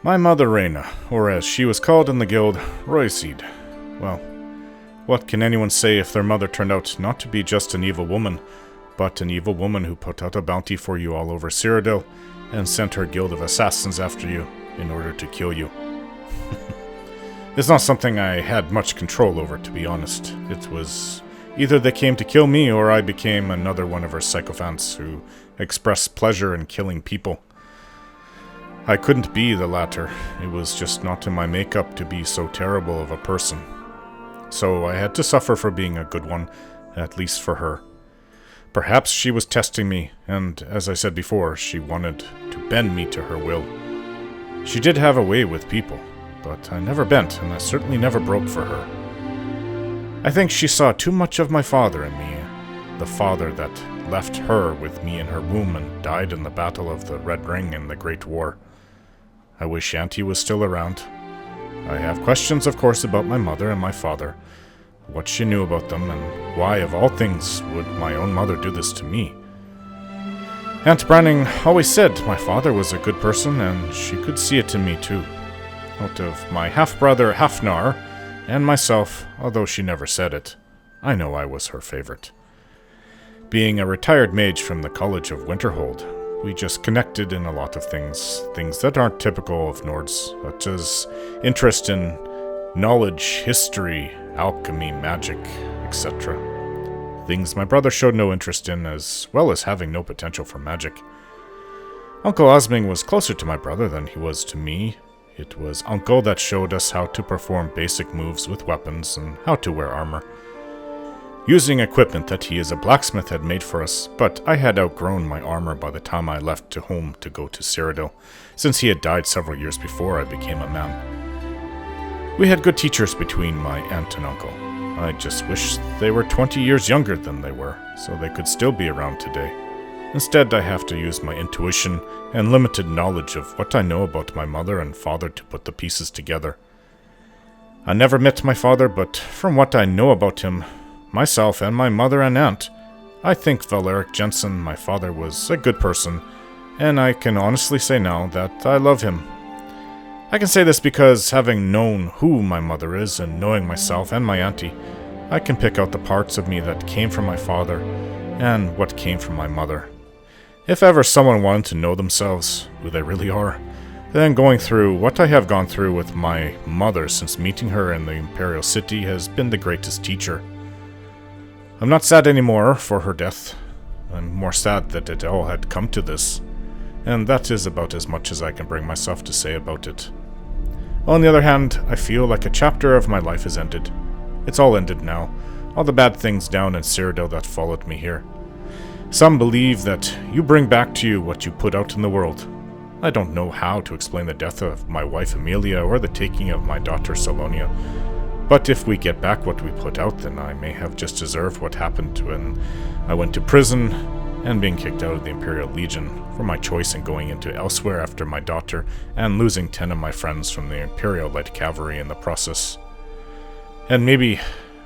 My mother Reyna, or as she was called in the guild, Royseed. Well, what can anyone say if their mother turned out not to be just an evil woman, but an evil woman who put out a bounty for you all over Cyrodiil and sent her guild of assassins after you in order to kill you? It's not something I had much control over, to be honest. It was either they came to kill me or I became another one of her sycophants who expressed pleasure in killing people. I couldn't be the latter. It was just not in my makeup to be so terrible of a person. So I had to suffer for being a good one, at least for her. Perhaps she was testing me, and as I said before, she wanted to bend me to her will. She did have a way with people, but I never bent, and I certainly never broke for her. I think she saw too much of my father in me, the father that left her with me in her womb and died in the Battle of the Red Ring in the Great War. I wish Auntie was still around. I have questions, of course, about my mother and my father, what she knew about them, and why, of all things, would my own mother do this to me. Aunt Branning always said my father was a good person, and she could see it in me too. Out of my half-brother Hafnar and myself, although she never said it, I know I was her favorite. Being a retired mage from the College of Winterhold, we just connected in a lot of things that aren't typical of Nords, such as interest in knowledge, history, alchemy, magic, etc. Things my brother showed no interest in, as well as having no potential for magic. Uncle Osming was closer to my brother than he was to me. It was Uncle that showed us how to perform basic moves with weapons and how to wear armor, using equipment that he as a blacksmith had made for us, but I had outgrown my armor by the time I left to home to go to Cyrodiil, since he had died several years before I became a man. We had good teachers between my aunt and uncle. I just wish they were 20 years younger than they were, so they could still be around today. Instead, I have to use my intuition and limited knowledge of what I know about my mother and father to put the pieces together. I never met my father, but from what I know about him, myself and my mother and aunt, I think Valeric Jensen, my father, was a good person, and I can honestly say now that I love him. I can say this because, having known who my mother is and knowing myself and my auntie, I can pick out the parts of me that came from my father and what came from my mother. If ever someone wanted to know themselves, who they really are, then going through what I have gone through with my mother since meeting her in the Imperial City has been the greatest teacher. I'm not sad anymore for her death. I'm more sad that it all had come to this, and that is about as much as I can bring myself to say about it. On the other hand, I feel like a chapter of my life has ended. It's all ended now, all the bad things down in Cyrodiil that followed me here. Some believe that you bring back to you what you put out in the world. I don't know how to explain the death of my wife Amelia or the taking of my daughter Salonia, but if we get back what we put out, then I may have just deserved what happened when I went to prison and being kicked out of the Imperial Legion for my choice in going into elsewhere after my daughter and losing 10 of my friends from the Imperial Light Cavalry in the process. And maybe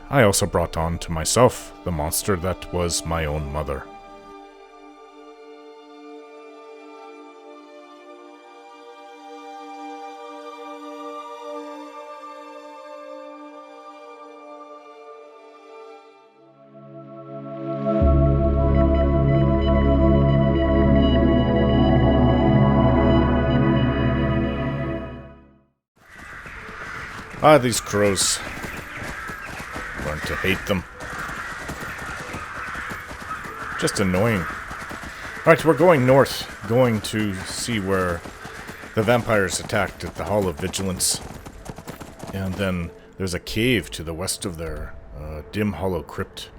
I also brought on to myself the monster that was my own mother. Ah, these crows. Learn to hate them. Just annoying. Alright, we're going north. Going to see where the vampires attacked at the Hall of Vigilance. And then there's a cave to the west of there. Dimhollow Crypt.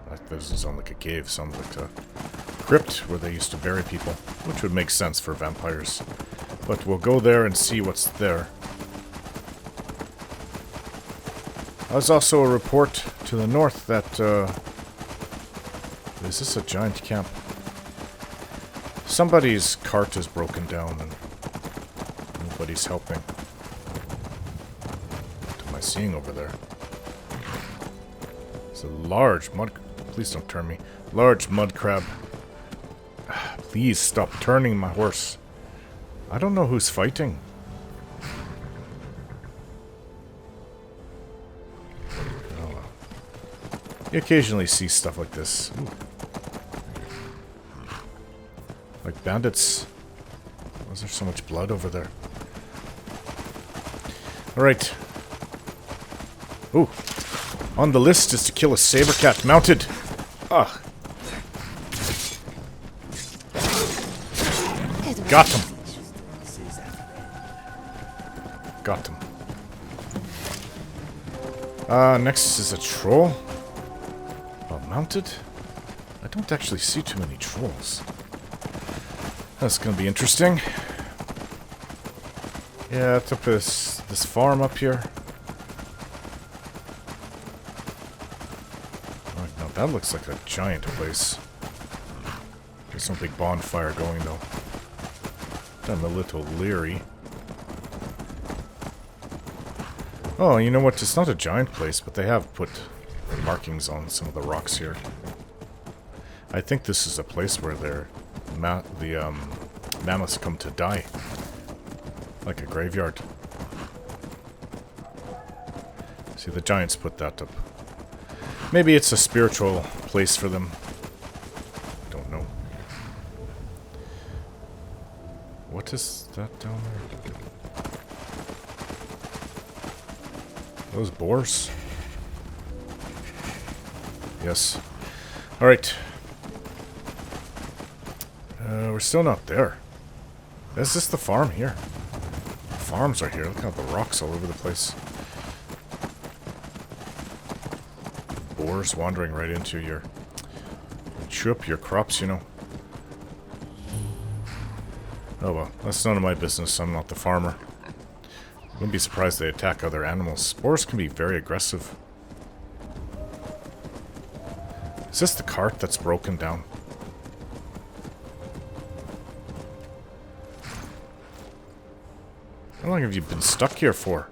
That doesn't sound like a cave. Sounds like a crypt where they used to bury people. Which would make sense for vampires. But we'll go there and see what's there. There's also a report to the north that, is this a giant camp? Somebody's cart is broken down and nobody's helping. What am I seeing over there? It's a large mud... Please don't turn me. Large mud crab. Please stop turning my horse. I don't know who's fighting. You occasionally see stuff like this. Ooh. Like bandits. Why is there so much blood over there? Alright. Ooh. On the list is to kill a saber cat mounted. Ugh. Got him. Got him. Next is a troll. Well, mounted? I don't actually see too many trolls. That's gonna be interesting. Yeah, I took this farm up here. Oh, now that looks like a giant place. There's no big bonfire going though. I'm a little leery. Oh, you know what? It's not a giant place, but they have put markings on some of the rocks here. I think this is a place where the mammoths come to die. Like a graveyard. See, the giants put that up. Maybe it's a spiritual place for them. Don't know. What is that down there? Those boars? Yes. Alright. We're still not there. Is this the farm here? The farms are here. Look at the rocks all over the place. Boars wandering right into your... chew up your crops, you know. Oh well, that's none of my business. I'm not the farmer. Wouldn't be surprised they attack other animals. Spores can be very aggressive. Is this the cart that's broken down? How long have you been stuck here for?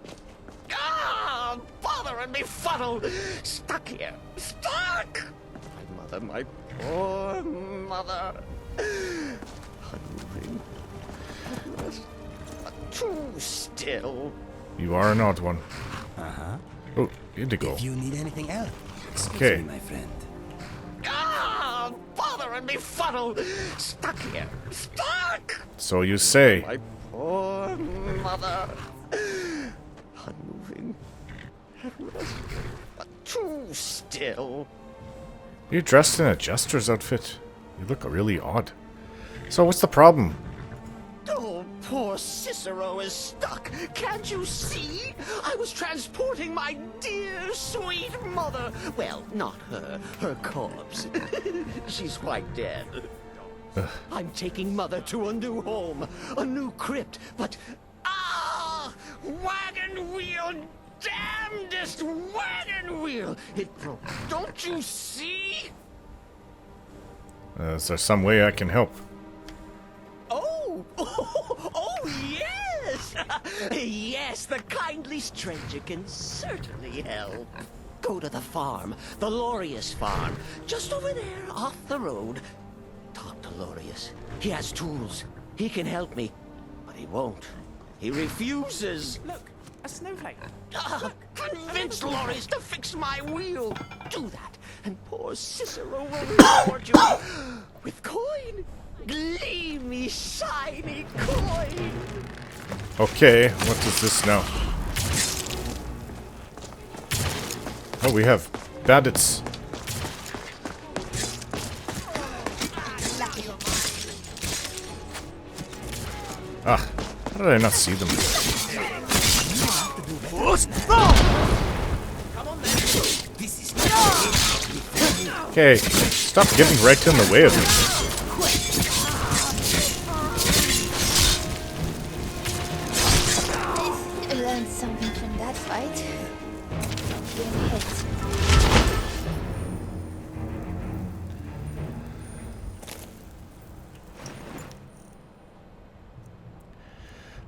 Ah, bother and befuddle! Stuck here! Stuck! My mother, my poor mother. Unmoving. Too still. You are an odd one. Uh-huh. Oh, Indigo. If you need anything else, Okay. me, my friend. Ah, bother and befuddle! Stuck here! Stuck! So you say. My poor mother. Unmoving. Too still. You're dressed in a jester's outfit. You look really odd. So what's the problem? Oh, poor Cicero is stuck. Can't you see? I was transporting my dear, sweet mother. Well, not her. Her corpse. She's quite dead. I'm taking mother to a new home. A new crypt. But... ah! Wagon wheel! Damnedest wagon wheel! It broke. Don't you see? Is there some way I can help? Oh, yes! Yes, the kindly stranger can certainly help. Go to the farm, the Lorius farm, just over there, off the road. Talk to Lorius. He has tools. He can help me, but he won't. He refuses. Look, a snowflake. Convince Lorius to fix my wheel. Do that, and poor Cicero will reward you with coin. Gleamy, shiny coin! Okay, what is this now? Oh, we have bandits. Ah, how did I not see them? Okay, stop getting right in the way of me. Something from that fight. Being hit.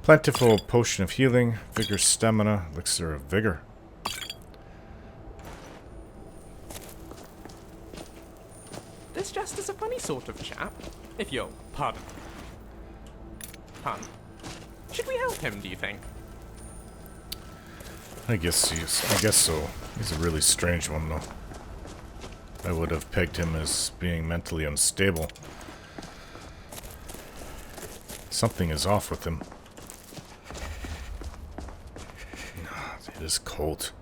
Plentiful potion of healing, vigor, stamina, elixir of vigor. This just is a funny sort of chap, if you'll pardon. Pun. Should we help him, do you think? I guess so. He's a really strange one, though. I would have pegged him as being mentally unstable. Something is off with him. It is cold.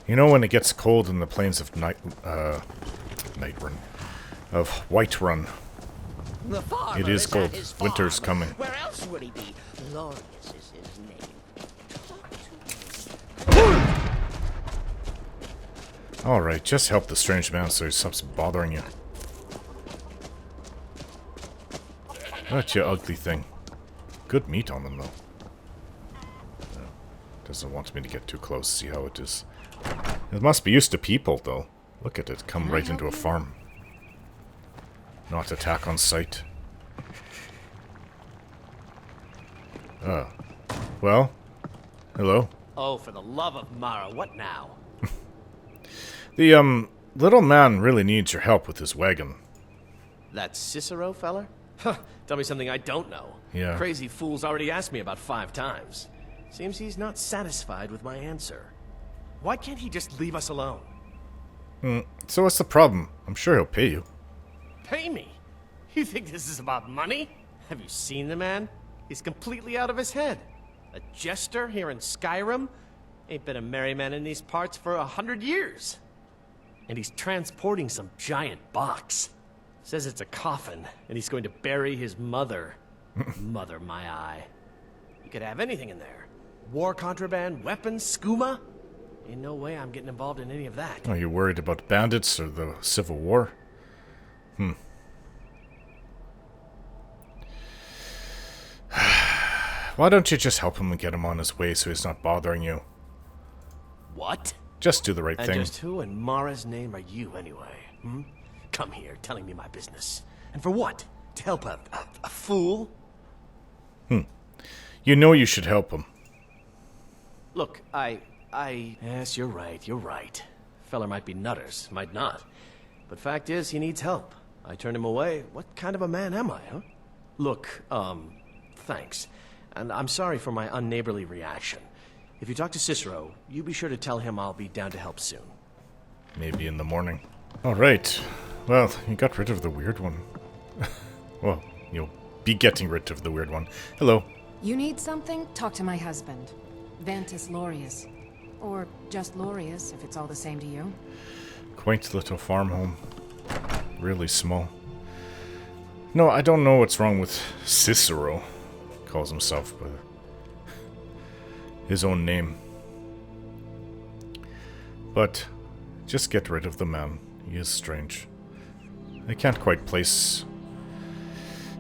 You know when it gets cold in the plains of Nightrun, of Whiterun. The farmer It is at cold. his Winter's farm. coming. Where else would he be? Glorious is his name. Alright, just help the strange man so he stops bothering you. What, you ugly thing. Good meat on them, though. Doesn't want me to get too close, see how it is. It must be used to people, though. Look at it, come right into a farm. Not attack on sight. Well? Hello? Oh, for the love of Mara, what now? The, little man really needs your help with his wagon. That Cicero feller? Huh, tell me something I don't know. Yeah. Crazy fool's already asked me about 5 times. Seems he's not satisfied with my answer. Why can't he just leave us alone? So what's the problem? I'm sure he'll pay you. Pay me? You think this is about money? Have you seen the man? He's completely out of his head. A jester here in Skyrim? Ain't been a merry man in these parts for 100 years. And he's transporting some giant box. Says it's a coffin, and he's going to bury his mother. Mother, my eye. You could have anything in there. War contraband, weapons, skooma. In no way I'm getting involved in any of that. Are you worried about bandits or the Civil War? Why don't you just help him and get him on his way so he's not bothering you? What? Just do the right And thing. just who in Mara's name are you, anyway? Come here, telling me my business. And for what? To help a fool? You know you should help him. Look, Yes, you're right. Feller might be nutters, might not. But fact is, he needs help. I turned him away. What kind of a man am I, huh? Look, thanks. And I'm sorry for my unneighborly reaction. If you talk to Cicero, you be sure to tell him I'll be down to help soon. Maybe in the morning. Alright. Well, you got rid of the weird one. Well, you'll be getting rid of the weird one. Hello. You need something? Talk to my husband. Ventus Lorius. Or just Lorius, if it's all the same to you. Quaint little farm home. Really small. No, I don't know what's wrong with Cicero. Calls himself by his own name. But just get rid of the man. He is strange. I can't quite place...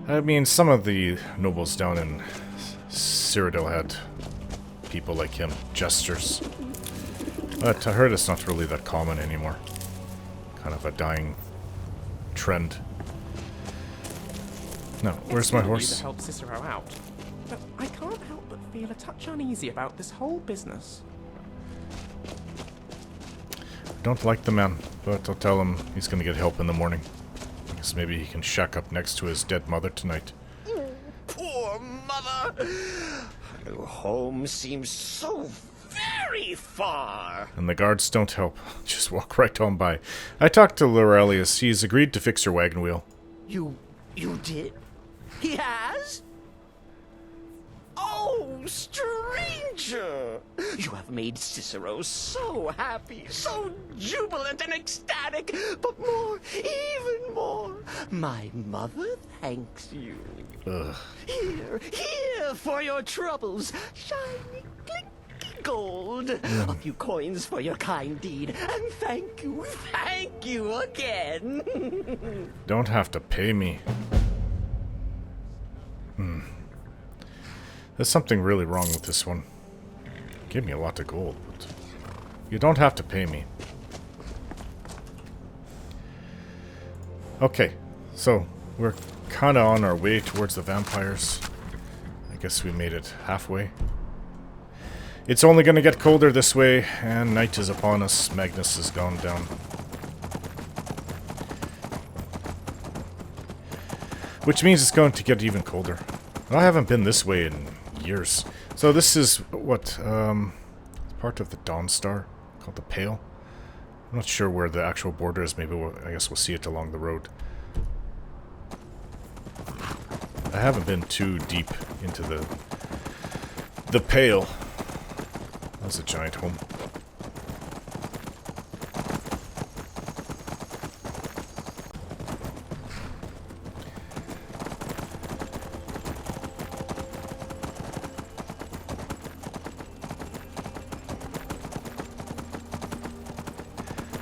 I mean, some of the nobles down in Cyrodiil had people like him, jesters. But I heard it's not really that common anymore. Kind of a dying trend. Now, where's my It's good of you horse? to help Cicero out, but I can't help but feel a touch uneasy about this whole business. Don't like the man, but I'll tell him he's gonna get help in the morning. I guess maybe he can shack up next to his dead mother tonight. Poor mother! Her home seems so very far. And the guards don't help. Just walk right on by. I talked to Laurelius. He's agreed to fix your wagon wheel. You did? He has? Oh, stranger! You have made Cicero so happy, so jubilant and ecstatic, but more, even more, my mother thanks you. Ugh. Here for your troubles, shiny, clinky gold. A few coins for your kind deed, and thank you again. Don't have to pay me. There's something really wrong with this one. Gave me a lot of gold, but you don't have to pay me. Okay, so we're kind of on our way towards the vampires. I guess we made it halfway. It's only going to get colder this way, and night is upon us. Magnus has gone down. Which means it's going to get even colder. I haven't been this way in years. So this is what, part of the Dawn Star, called the Pale. I'm not sure where the actual border is. Maybe I guess we'll see it along the road. I haven't been too deep into the Pale. That's a giant home.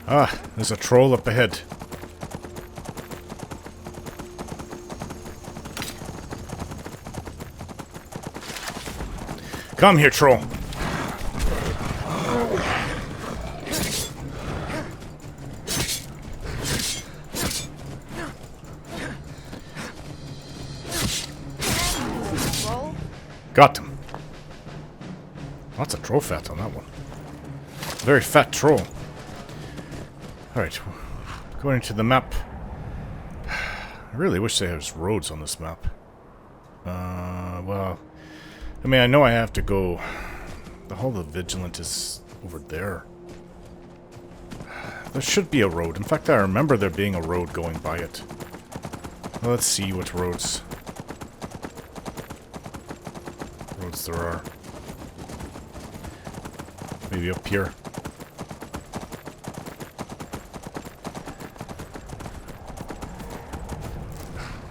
Ah, there's a troll up ahead. Come here, troll. Roll. Got him. Lots of troll fat on that one. Very fat troll. Alright, going into the map. I really wish there was roads on this map. Well, I mean, I know I have to go. The Hall of the Vigilant is over there. There should be a road. In fact, I remember there being a road going by it. Well, let's see what roads there are. Maybe up here.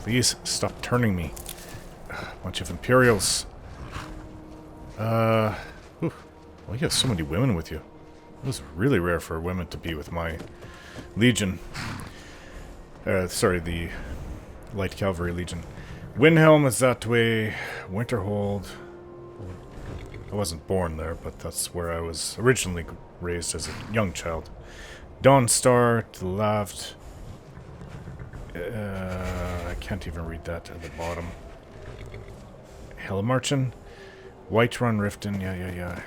Please stop turning me. Bunch of Imperials. Well, you have so many women with you. It was really rare for women to be with my Legion. Sorry, the Light Cavalry Legion. Windhelm is that way. Winterhold. I wasn't born there, but that's where I was originally raised as a young child. Dawnstar to the left. I can't even read that at the bottom. Hellmarchen. Whiterun, Riften, yeah.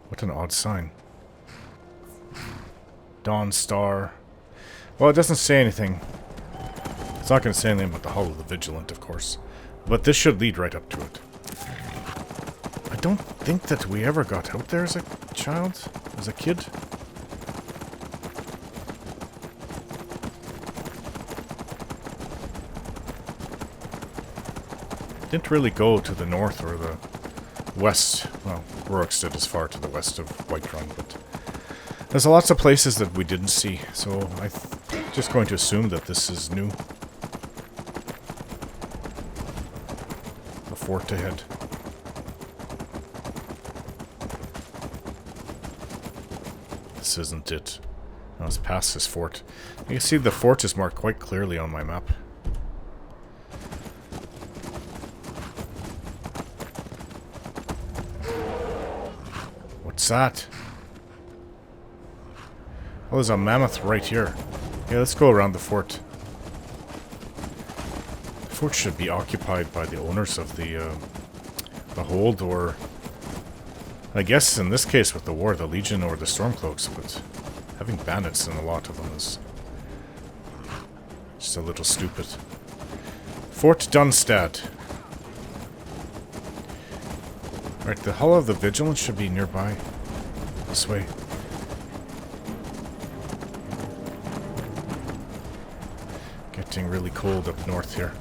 What an odd sign. Dawnstar. Well, it doesn't say anything. It's not going to say anything about the Hall of the Vigilant, of course. But this should lead right up to it. I don't think that we ever got out there as a child, as a kid. Didn't really go to the north or the west. Well, Rorikstead is far to the west of Whiterun, but there's lots of places that we didn't see, so I'm just going to assume that this is new. The fort ahead. This isn't it. No, it's past this fort. You can see the fort is marked quite clearly on my map. What's that? Oh, there's a mammoth right here. Yeah, let's go around the fort. The fort should be occupied by the owners of the hold, or I guess in this case with the war, the Legion or the Stormcloaks, but having bandits in a lot of them is just a little stupid. Fort Dunstad. Right, the Hall of the Vigilant should be nearby. This way. Getting really cold up north here.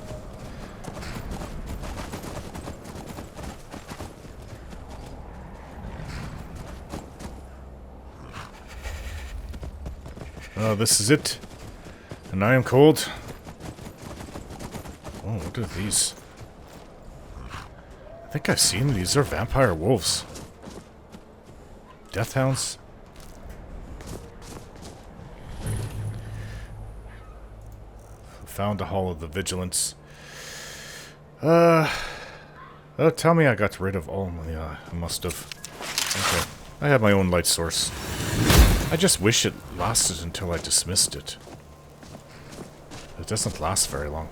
Oh, this is it. And I am cold. Oh, what are these? I think I've seen these. Are vampire wolves. Deathhounds. Found a Hall of the Vigilance. Oh, tell me I got rid of all my... I must have. Okay. I have my own light source. I just wish it lasted until I dismissed it. It doesn't last very long.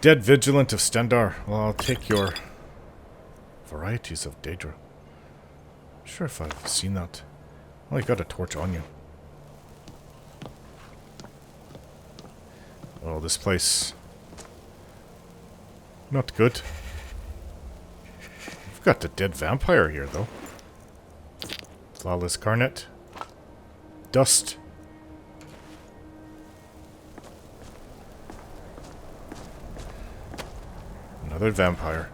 Dead Vigilant of Stendar. Well, I'll take your varieties of Daedra. Not sure if I've seen that. Oh, you got a torch on you. Oh, this place. Not good. We've got a dead vampire here, though. Flawless Garnet. Dust. Another vampire.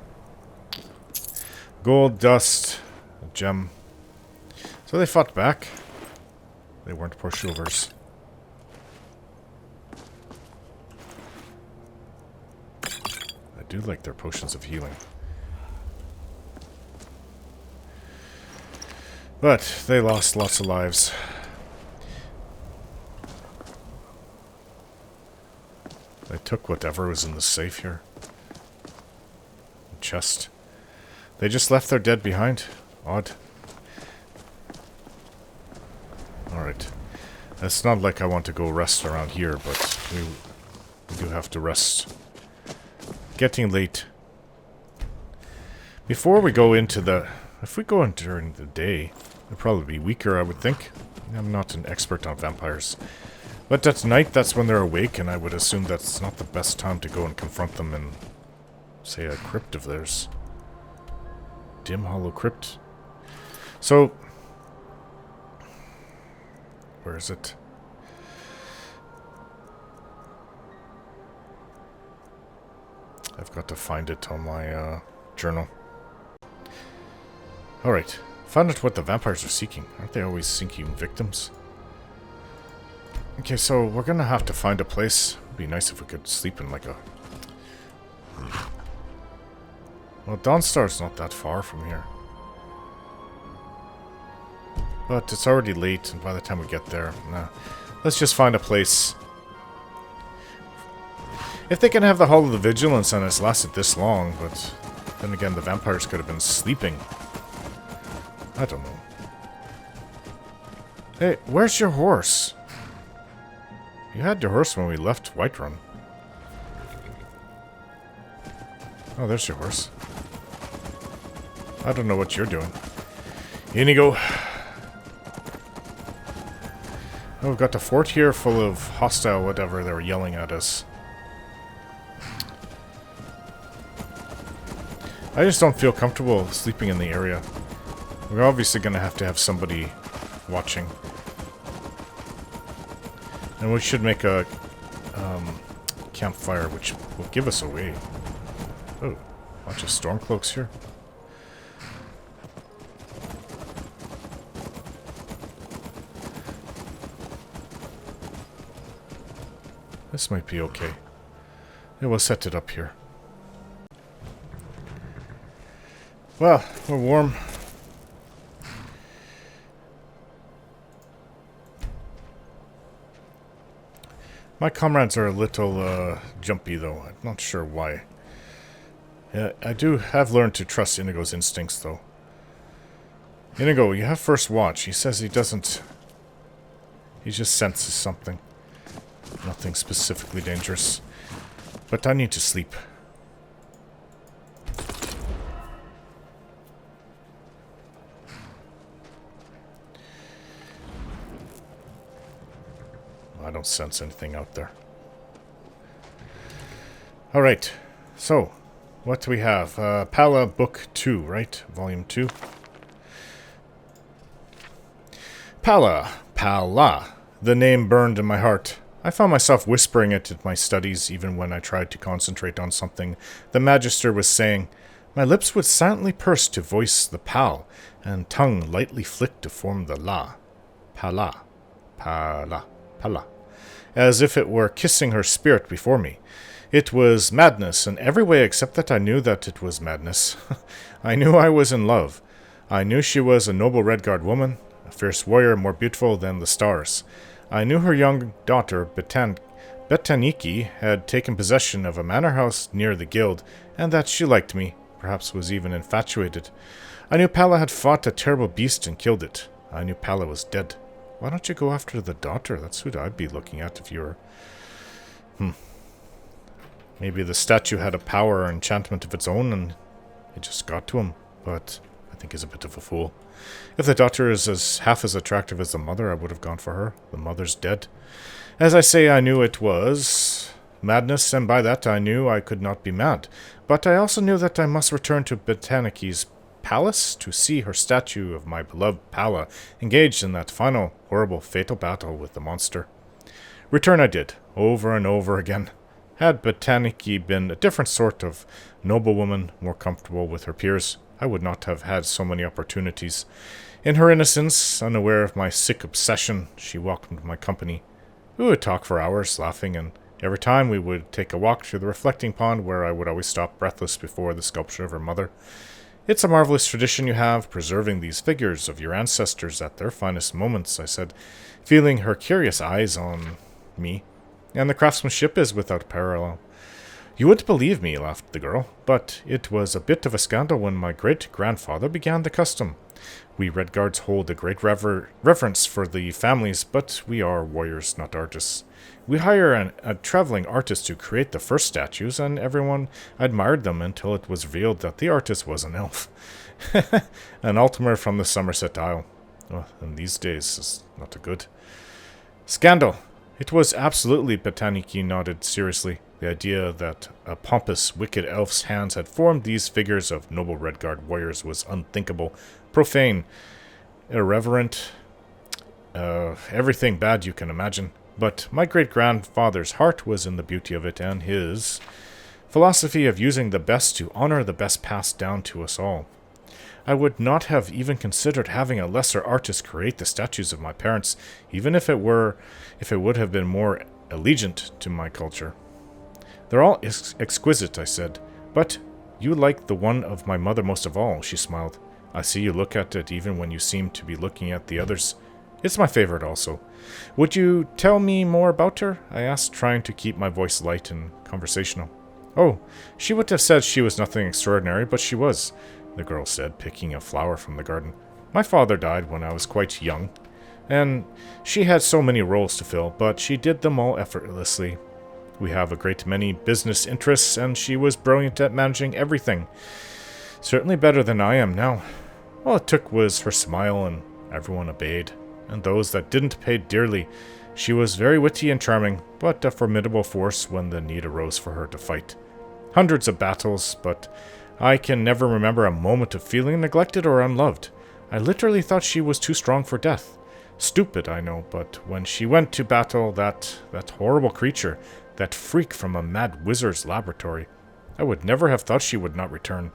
Gold, dust, a gem. So they fought back. They weren't pushovers. I do like their potions of healing. But they lost lots of lives. They took whatever was in the safe here. Chest. They just left their dead behind. Odd. Alright. It's not like I want to go rest around here, but we do have to rest. Getting late. Before we go into the... If we go in during the day, it'll probably be weaker, I would think. I'm not an expert on vampires. But at night, that's when they're awake, and I would assume that's not the best time to go and confront them in, say, a crypt of theirs. Dimhollow Crypt. So... Where is it? I've got to find it on my journal. Alright. Found out what the vampires are seeking. Aren't they always seeking victims? Okay, so we're gonna have to find a place. It'd be nice if we could sleep in like a... Well, Dawnstar's not that far from here. But it's already late, and by the time we get there, nah. Let's just find a place. If they can have the Hall of the Vigilance and it's lasted this long, but then again, the vampires could have been sleeping. I don't know. Hey, where's your horse? You had your horse when we left Whiterun. Oh, there's your horse. I don't know what you're doing. Inigo. Oh, we've got a fort here full of hostile whatever they were yelling at us. I just don't feel comfortable sleeping in the area. We're obviously going to have somebody watching. And we should make a campfire which will give us away. Oh, bunch of stormcloaks here. This might be okay. Yeah, we'll set it up here. Well, we're warm. My comrades are a little jumpy though. I'm not sure why. Yeah, I do have learned to trust Inigo's instincts though. Inigo, you have first watch. He says he doesn't... He just senses something. Nothing specifically dangerous. But I need to sleep. I don't sense anything out there. Alright. So, what do we have? Pala Book 2, right? Volume 2. Pala. Pala. The name burned in my heart. I found myself whispering it in my studies, even when I tried to concentrate on something the Magister was saying. My lips would silently purse to voice the pal, and tongue lightly flick to form the la. Pala. Pala. Pala. As if it were kissing her spirit before me. It was madness in every way except that I knew that it was madness. I knew I was in love. I knew she was a noble Redguard woman, a fierce warrior more beautiful than the stars. I knew her young daughter, Betaniki, had taken possession of a manor house near the guild, and that she liked me, perhaps was even infatuated. I knew Pala had fought a terrible beast and killed it. I knew Pala was dead. Why don't you go after the daughter? That's who I'd be looking at if you were... Maybe the statue had a power or enchantment of its own, and it just got to him, but I think he's a bit of a fool. If the daughter is half as attractive as the mother, I would have gone for her. The mother's dead. As I say, I knew it was madness, and by that I knew I could not be mad. But I also knew that I must return to Botaniki's palace to see her statue of my beloved Palla engaged in that final, horrible, fatal battle with the monster. Return I did, over and over again. Had Botaniki been a different sort of noblewoman, more comfortable with her peers, I would not have had so many opportunities. In her innocence, unaware of my sick obsession, she welcomed my company. We would talk for hours, laughing, and every time we would take a walk to the reflecting pond where I would always stop breathless before the sculpture of her mother. It's a marvelous tradition you have, preserving these figures of your ancestors at their finest moments, I said, feeling her curious eyes on me. And the craftsmanship is without parallel. You wouldn't believe me, laughed the girl, but it was a bit of a scandal when my great-grandfather began the custom. We Redguards hold a great reverence for the families, but we are warriors, not artists. We hire a traveling artist to create the first statues, and everyone admired them until it was revealed that the artist was an elf. An Altimer from the Somerset Isle. Well, in these days, is not a good. Scandal! It was absolutely, Botaniki nodded seriously. The idea that a pompous, wicked elf's hands had formed these figures of noble Redguard warriors was unthinkable, profane, irreverent, everything bad you can imagine. But my great-grandfather's heart was in the beauty of it, and his philosophy of using the best to honor the best passed down to us all. I would not have even considered having a lesser artist create the statues of my parents, even if it would have been more allegiant to my culture. They're all exquisite, I said, but you like the one of my mother most of all, she smiled. I see you look at it even when you seem to be looking at the others. It's my favorite also. Would you tell me more about her? I asked, trying to keep my voice light and conversational. Oh, she would have said she was nothing extraordinary, but she was, the girl said, picking a flower from the garden. My father died when I was quite young, and she had so many roles to fill, but she did them all effortlessly. We have a great many business interests, and she was brilliant at managing everything. Certainly better than I am now. All it took was her smile, and everyone obeyed. And those that didn't paid dearly. She was very witty and charming, but a formidable force when the need arose for her to fight. Hundreds of battles, but I can never remember a moment of feeling neglected or unloved. I literally thought she was too strong for death. Stupid, I know, but when she went to battle that horrible creature, that freak from a mad wizard's laboratory, I would never have thought she would not return.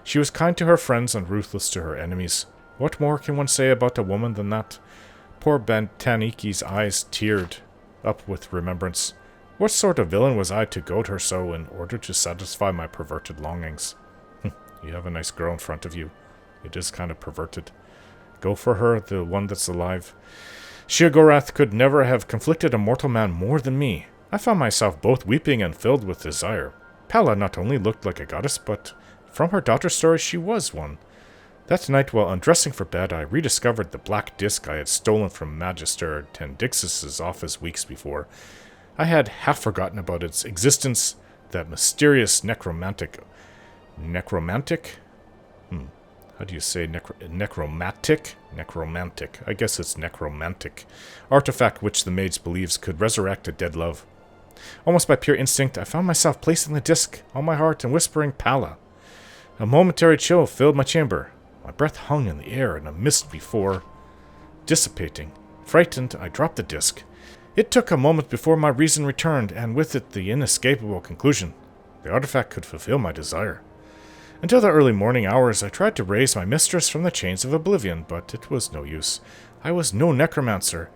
She was kind to her friends and ruthless to her enemies. What more can one say about a woman than that? Poor Botaniki's eyes teared up with remembrance. What sort of villain was I to goad her so in order to satisfy my perverted longings? You have a nice girl in front of you. It is kind of perverted. Go for her, the one that's alive. Sheogorath could never have conflicted a mortal man more than me. I found myself both weeping and filled with desire. Palla not only looked like a goddess, but from her daughter's story she was one. That night, while undressing for bed, I rediscovered the black disc I had stolen from Magister Tendixus's office weeks before. I had half forgotten about its existence, that mysterious necromantic... Necromantic? How do you say necromantic? Necromantic. I guess it's necromantic. Artifact which the mage believes could resurrect a dead love. Almost by pure instinct, I found myself placing the disc on my heart and whispering Palla. A momentary chill filled my chamber. My breath hung in the air in a mist before dissipating. Frightened, I dropped the disc. It took a moment before my reason returned, and with it the inescapable conclusion. The artifact could fulfill my desire. Until the early morning hours, I tried to raise my mistress from the chains of oblivion, but it was no use. I was no necromancer.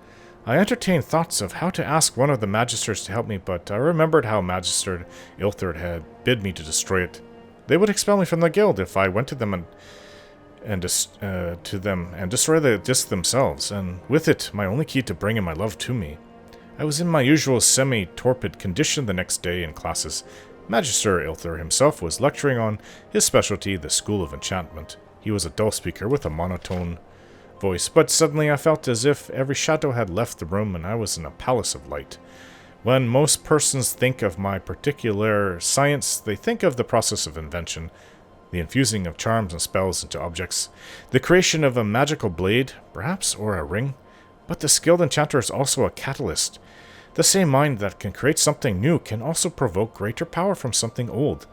I entertained thoughts of how to ask one of the magisters to help me, but I remembered how Magister Ilthard had bid me to destroy it. They would expel me from the guild if I went to them and destroy the disc themselves, and with it my only key to bringing my love to me. I was in my usual semi-torpid condition the next day in classes. Magister Ilthar himself was lecturing on his specialty, the School of Enchantment. He was a dull speaker with a monotone voice, but suddenly I felt as if every shadow had left the room and I was in a palace of light. When most persons think of my particular science, they think of the process of invention, the infusing of charms and spells into objects, the creation of a magical blade, perhaps, or a ring. But the skilled enchanter is also a catalyst. The same mind that can create something new can also provoke greater power from something old.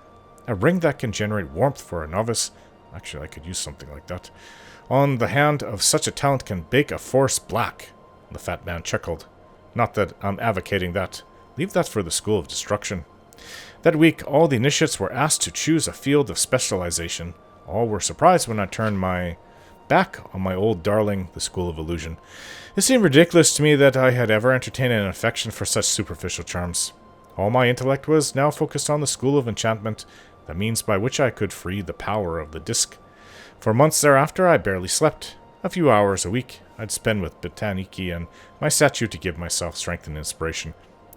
A ring that can generate warmth for a novice. Actually, I could use something like that. On the hand of such a talent can bake a forest black. The fat man chuckled. Not that I'm advocating that. Leave that for the School of Destruction. That week, all the initiates were asked to choose a field of specialization. All were surprised when I turned my back on my old darling, the School of Illusion. It seemed ridiculous to me that I had ever entertained an affection for such superficial charms. All my intellect was now focused on the School of Enchantment, the means by which I could free the power of the disc. For months thereafter, I barely slept. A few hours a week I'd spend with Botaniki and my statue to give myself strength and inspiration.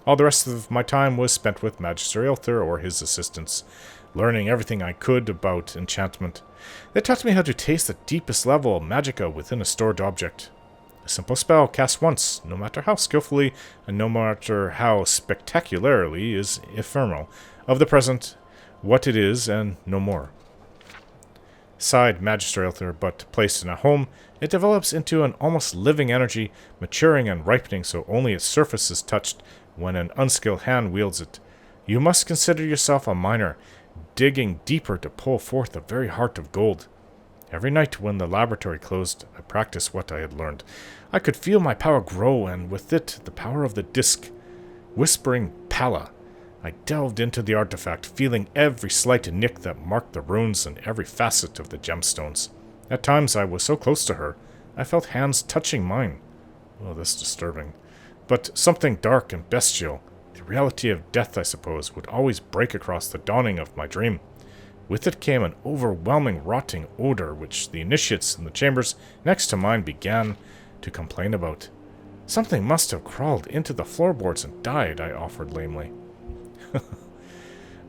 All the rest of my time was spent with Magister Ilthur or his assistants, learning everything I could about enchantment. They taught me how to taste the deepest level of magicka within a stored object. A simple spell cast once, no matter how skillfully and no matter how spectacularly, is ephemeral, of the present, what it is, and no more. Sighed Magister Ilthur, but placed in a home, it develops into an almost living energy, maturing and ripening so only its surface is touched when an unskilled hand wields it. You must consider yourself a miner, digging deeper to pull forth the very heart of gold. Every night when the laboratory closed, I practiced what I had learned. I could feel my power grow, and with it, the power of the disc. Whispering Pala, I delved into the artifact, feeling every slight nick that marked the runes and every facet of the gemstones. At times I was so close to her, I felt hands touching mine. Oh, that's disturbing. But something dark and bestial, the reality of death, I suppose, would always break across the dawning of my dream. With it came an overwhelming rotting odor which the initiates in the chambers next to mine began to complain about. Something must have crawled into the floorboards and died, I offered lamely.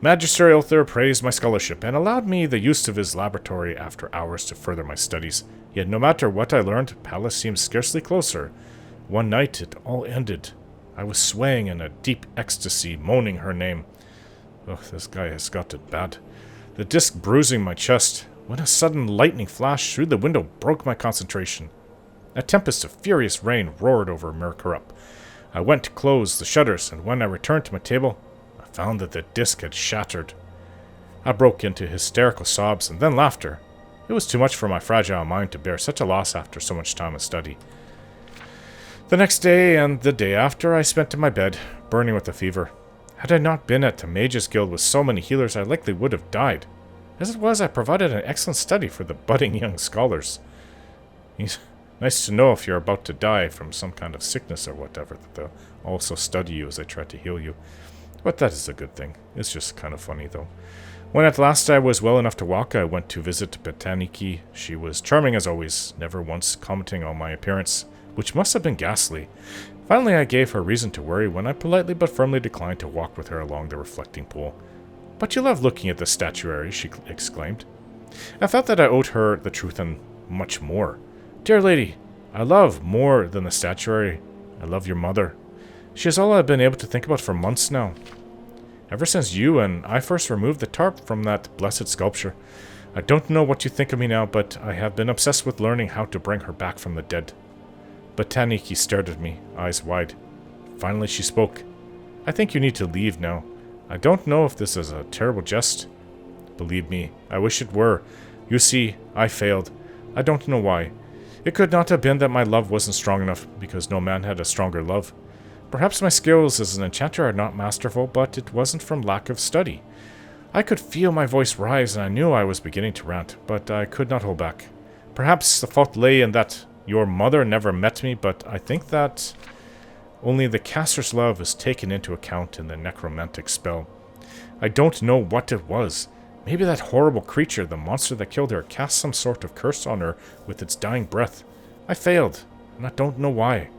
Magister Ilthur praised my scholarship and allowed me the use of his laboratory after hours to further my studies. Yet no matter what I learned, Palace seemed scarcely closer. One night it all ended. I was swaying in a deep ecstasy, moaning her name. Oh, this guy has got it bad. The disc bruising my chest, when a sudden lightning flash through the window broke my concentration. A tempest of furious rain roared over Mercurup. I went to close the shutters, and when I returned to my table, I found that the disc had shattered. I broke into hysterical sobs and then laughter. It was too much for my fragile mind to bear such a loss after so much time of study. The next day and the day after I spent in my bed, burning with a fever. Had I not been at the Mages Guild with so many healers, I likely would have died. As it was, I provided an excellent study for the budding young scholars. It's nice to know if you're about to die from some kind of sickness or whatever, that they'll also study you as they try to heal you. But that is a good thing. It's just kind of funny, though. When at last I was well enough to walk, I went to visit Botaniki. She was charming as always, never once commenting on my appearance, which must have been ghastly. Finally, I gave her reason to worry when I politely but firmly declined to walk with her along the reflecting pool. "But you love looking at the statuary," she exclaimed. I felt that I owed her the truth and much more. "Dear lady, I love more than the statuary. I love your mother. She is all I've been able to think about for months now. Ever since you and I first removed the tarp from that blessed sculpture. I don't know what you think of me now, but I have been obsessed with learning how to bring her back from the dead." Botaniki stared at me, eyes wide. Finally she spoke. "I think you need to leave now. I don't know if this is a terrible jest. Believe me, I wish it were. You see, I failed. I don't know why. It could not have been that my love wasn't strong enough, because no man had a stronger love. Perhaps my skills as an enchanter are not masterful, but it wasn't from lack of study. I could feel my voice rise, and I knew I was beginning to rant, but I could not hold back. Perhaps the fault lay in that your mother never met me, but I think that only the caster's love is taken into account in the necromantic spell. I don't know what it was. Maybe that horrible creature, the monster that killed her, cast some sort of curse on her with its dying breath. I failed, and I don't know why."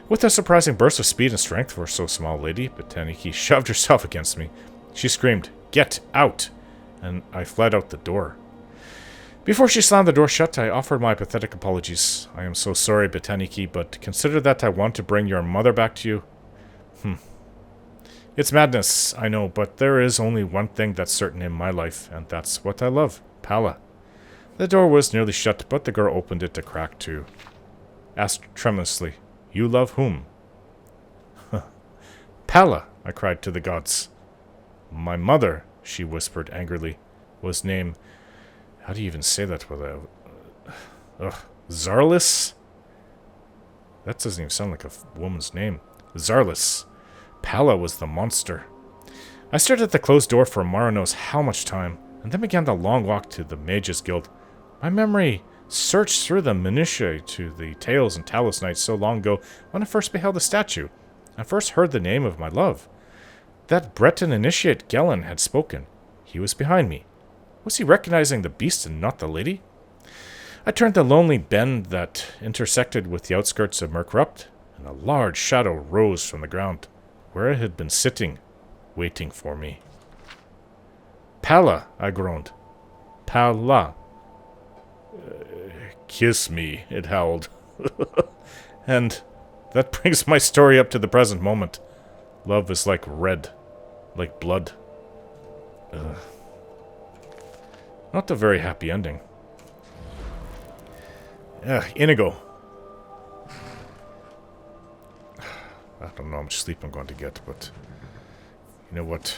With a surprising burst of speed and strength for so small a lady, Botaniki shoved herself against me. She screamed, "Get out!" and I fled out the door. Before she slammed the door shut, I offered my pathetic apologies. "I am so sorry, Botaniki, but consider that I want to bring your mother back to you." It's madness, I know, but there is only one thing that's certain in my life, and that's what I love, Pala." The door was nearly shut, but the girl opened it a crack to ask tremulously, "You love whom?" Palla, I cried to the gods. My mother, she whispered angrily, was named... How do you even say that without... Zarlis? That doesn't even sound like a woman's name. Zarlis. Palla was the monster. I stared at the closed door for Mara knows how much time, and then began the long walk to the Mages Guild. My memory searched through the minutiae to the tales and Talos nights so long ago when I first beheld the statue, and first heard the name of my love. That Breton initiate Gellin had spoken. He was behind me. Was he recognizing the beast and not the lady? I turned the lonely bend that intersected with the outskirts of Merkrupt, and a large shadow rose from the ground, where it had been sitting, waiting for me. Palla, I groaned. Palla. Kiss me, it howled. And that brings my story up to the present moment. Love is like red, like blood. Not a very happy ending. Inigo. I don't know how much sleep I'm going to get, but you know what?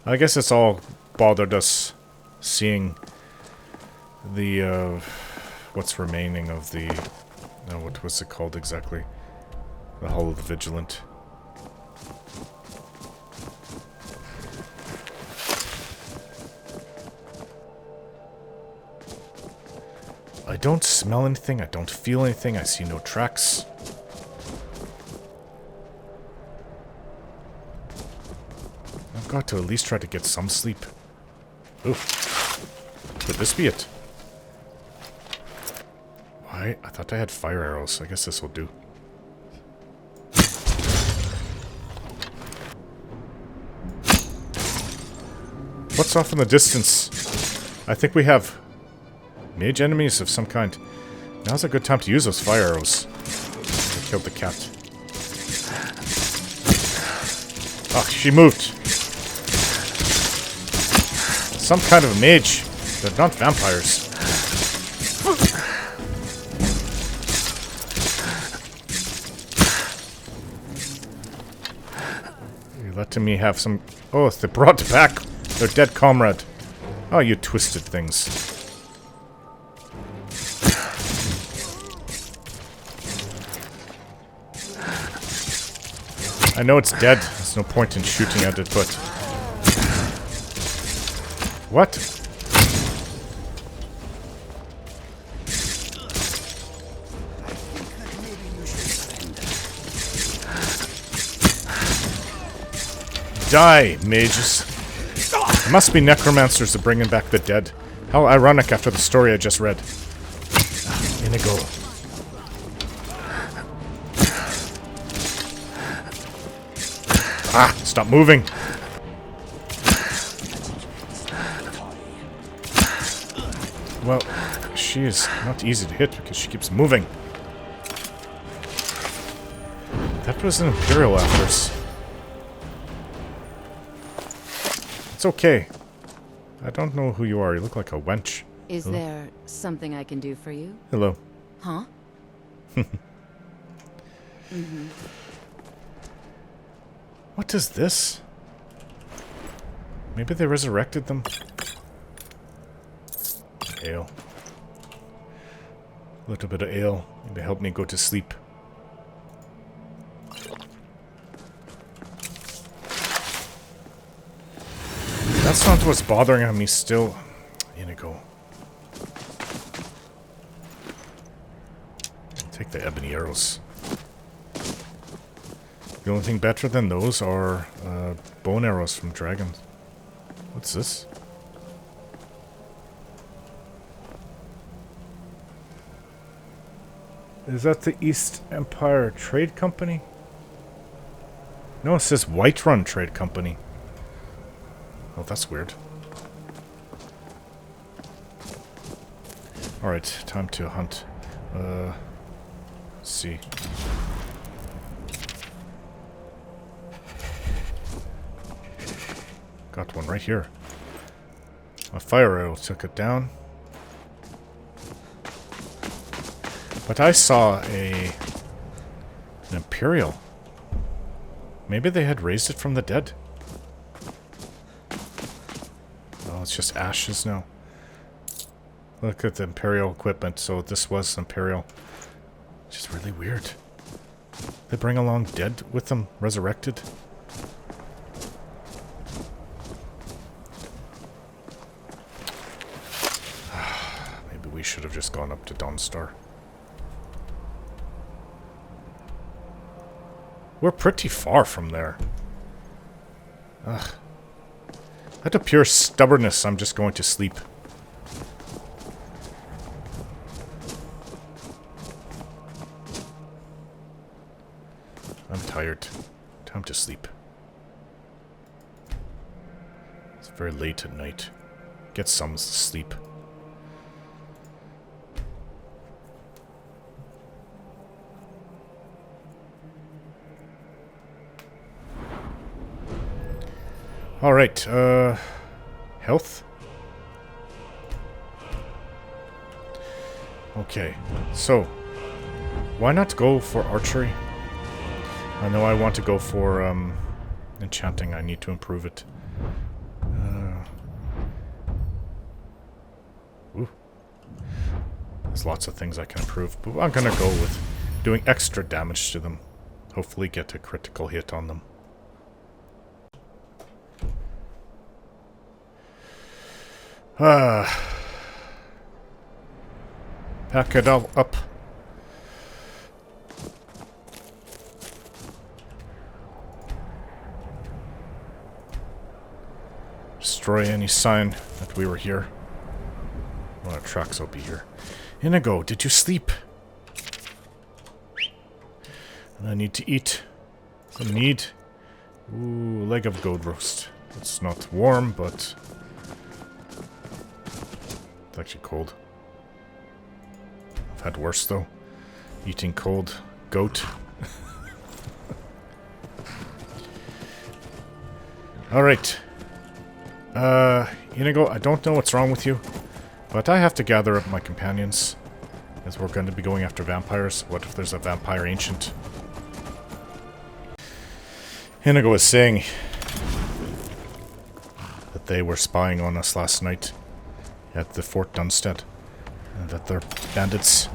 I guess it's all bothered us seeing the, what's remaining of the, what was it called exactly? The Hall of the Vigilant. I don't smell anything, I don't feel anything, I see no tracks. I've got to at least try to get some sleep. Oof. Could this be it? Why? I thought I had fire arrows. I guess this will do. What's off in the distance? I think we have mage enemies of some kind. Now's a good time to use those fire arrows. I killed the cat. Oh, she moved. Some kind of mage. They're not vampires. You're letting me have some... Oh, they brought back their dead comrade. Oh, you twisted things. I know it's dead. There's no point in shooting at it, but... What? Die, mages. It must be necromancers that bringing back the dead. How ironic after the story I just read. Inigo. Ah, stop moving. Well, she is not easy to hit because she keeps moving. That was an Imperial after us. It's okay. I don't know who you are. You look like a wench. Is there something I can do for you? Hello. Huh? What is this? Maybe they resurrected them? Ale. A little bit of ale. Maybe help me go to sleep. That's not what's bothering me still. Inigo. I'll take the ebony arrows. The only thing better than those are bone arrows from dragons. What's this? Is that the East Empire Trade Company? No, it says Whiterun Trade Company. Oh, that's weird. Alright, time to hunt. Let's see. Got one right here. My fire arrow took it down. But I saw an Imperial. Maybe they had raised it from the dead. Oh, it's just ashes now. Look at the Imperial equipment. So this was Imperial. Which is really weird. They bring along dead with them, resurrected. Maybe we should have just gone up to Dawnstar. We're pretty far from there. Ugh. Out of pure stubbornness, I'm just going to sleep. I'm tired. Time to sleep. It's very late at night. Get some sleep. Alright, health? Okay, so, why not go for archery? I know I want to go for, enchanting. I need to improve it. Ooh. There's lots of things I can improve, but I'm gonna go with doing extra damage to them. Hopefully get a critical hit on them. Pack it all up. Destroy any sign that we were here. Well, our tracks will be here. Inigo, did you sleep? And I need to eat. Some meat. Ooh, leg of goat roast. It's not warm, but it's actually cold. I've had worse though. Eating cold goat. Alright. Inigo, I don't know what's wrong with you, but I have to gather up my companions, as we're going to be going after vampires. What if there's a vampire ancient? Inigo was saying that they were spying on us last night at the Fort Dunstead, and that they're bandits.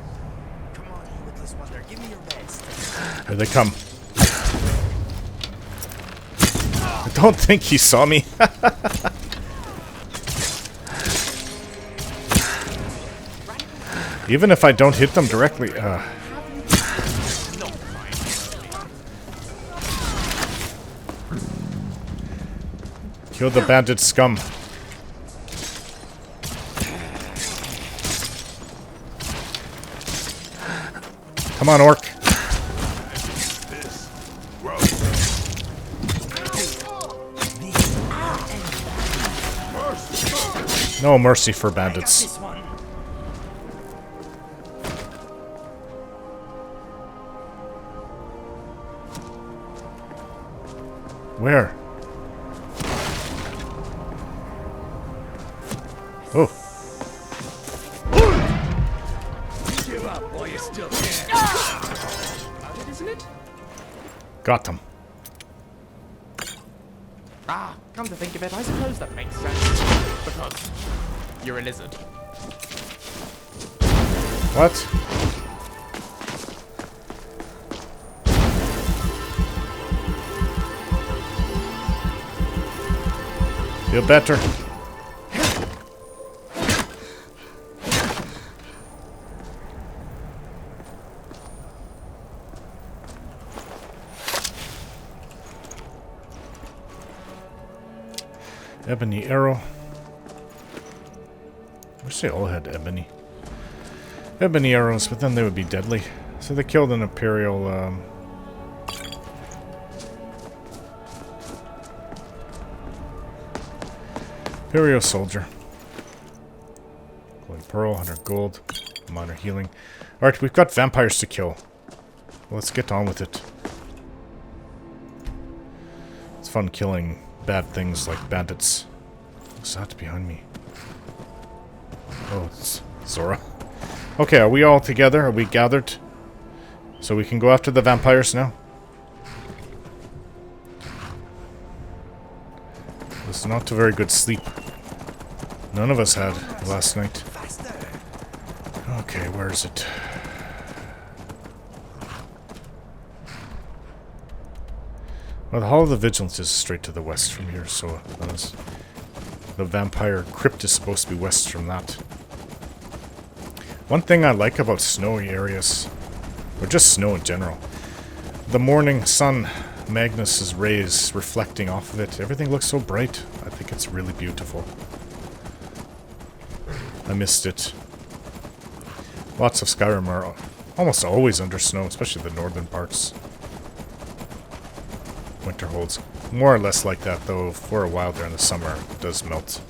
Come on, you witless wonder, give me your best. Here they come. I don't think he saw me. Even if I don't hit them directly. Kill the bandit scum. Come on, orc. No mercy for bandits. Where? Oh. Give up while you still can. Crowded, isn't it? Got them. Ah, come to think of it, I suppose that makes sense. Because you're a lizard. What? Feel better. Ebony arrow. I wish they all had ebony. Ebony arrows, but then they would be deadly. So they killed an Imperial, Imperial soldier. Glowing pearl, 100 gold, minor healing. Alright, we've got vampires to kill. Let's get on with it. It's fun killing bad things like bandits. What's that behind me? Oh, it's Zora. Okay, are we all together? Are we gathered? So we can go after the vampires now? This is not a very good sleep. None of us had last night. Okay, where is it? Well, the Hall of the Vigilance is straight to the west from here, so the vampire crypt is supposed to be west from that. One thing I like about snowy areas, or just snow in general, the morning sun, Magnus's rays reflecting off of it, everything looks so bright. I think it's really beautiful. I missed it. Lots of Skyrim are almost always under snow, especially the northern parts. Winterhold's more or less like that, though for a while during the summer it does melt.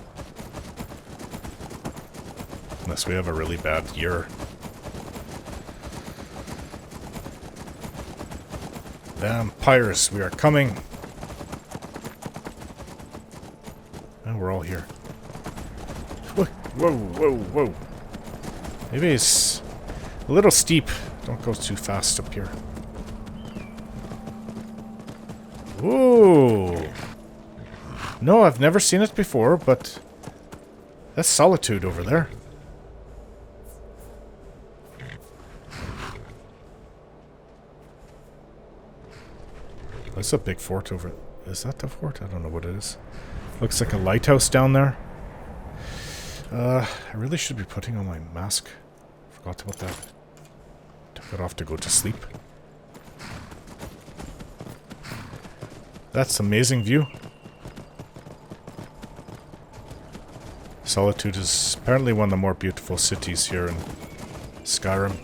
Unless we have a really bad year. Vampires, we are coming. And we're all here. Whoa, whoa, whoa, whoa. Maybe it's a little steep. Don't go too fast up here. Ooh. No, I've never seen it before, but that's Solitude over there. That's a big fort over. Is that the fort? I don't know what it is. Looks like a lighthouse down there. I really should be putting on my mask. Forgot about that. Took it off to go to sleep. That's amazing view. Solitude is apparently one of the more beautiful cities here in Skyrim.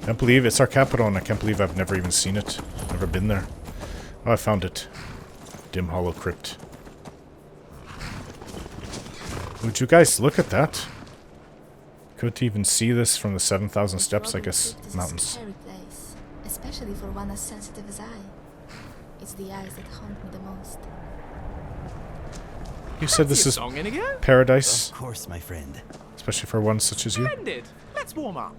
Can't believe it's our capital, and I can't believe I've never even seen it. Never been there. Oh, I found it. Dimhollow Crypt. Would you guys look at that? Couldn't even see this from the 7,000 steps, I guess. Mountains. It's a scary place, especially for one as sensitive as I. It's the eyes that haunt me the most. You said this is Song in again? paradise, Of course, my friend. especially for one such as you. Splendid. Let's warm up.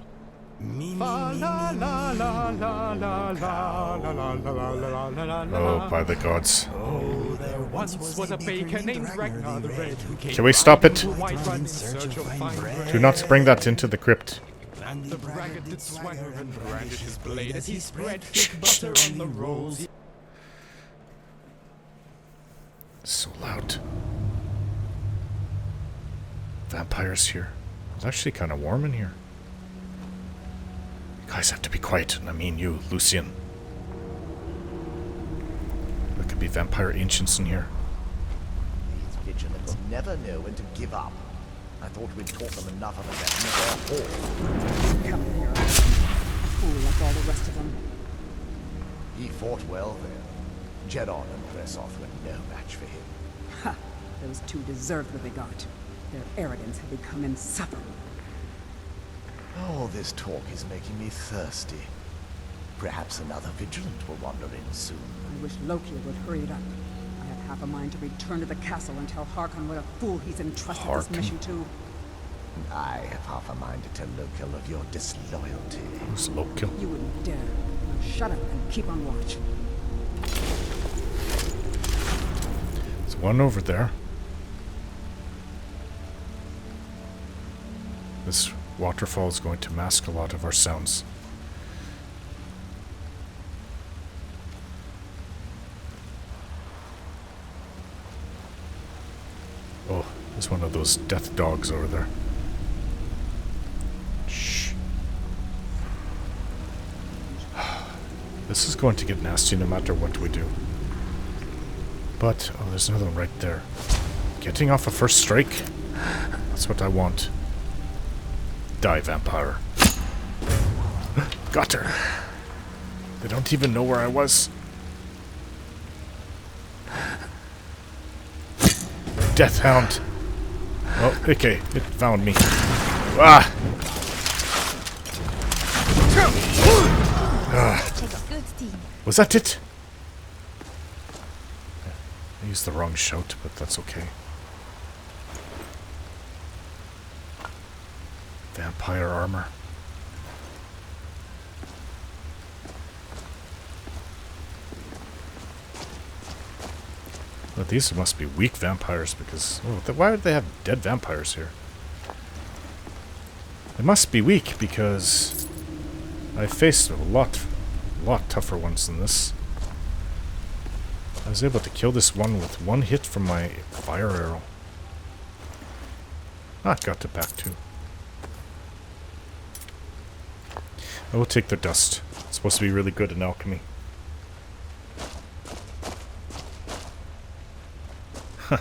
Oh, by the gods. Once was a baker named Ragnar the Red who came Can we stop it? to Whiterun in search of fine bread. Do not bring that into the crypt. And the braggart did swagger and branded his blade as he spread thick butter on the rolls. So loud. Vampires here. It's actually kind of warm in here. You guys have to be quiet, and I mean you, Lucian. There could be vampire ancients in here. These vigilants never know when to give up. I thought we'd taught them enough of it to never Come here. A fool like all the rest of them. He fought well there. Jedon and Bresoth were no match for him. Ha! Those two deserved what they got. Their arrogance had become insufferable. All this talk is making me thirsty. Perhaps another vigilant will wander in soon. I wish Loki would hurry it up. I have half a mind to return to the castle and tell Harkon what a fool he's entrusted this Harkon. mission to. I have half a mind to tell Lokil of your disloyalty. Who's Loki? You wouldn't dare. Now shut up and keep on watch. There's one over there. This waterfall is going to mask a lot of our sounds. Oh, there's one of those death dogs over there. Shh. This is going to get nasty no matter what we do. But, oh, there's another one right there. Getting off a first strike? That's what I want. Die, vampire. Got her. They don't even know where I was. Death Hound. Oh, okay. It found me. Ah! Good team. Was that it? I used the wrong shout, but that's okay. Vampire armor. Well, these must be weak vampires because... Oh, why would they have dead vampires here? They must be weak because I faced a lot tougher ones than this. I was able to kill this one with one hit from my fire arrow. Ah, I got it back too. I will take their dust. It's supposed to be really good in alchemy. Huh.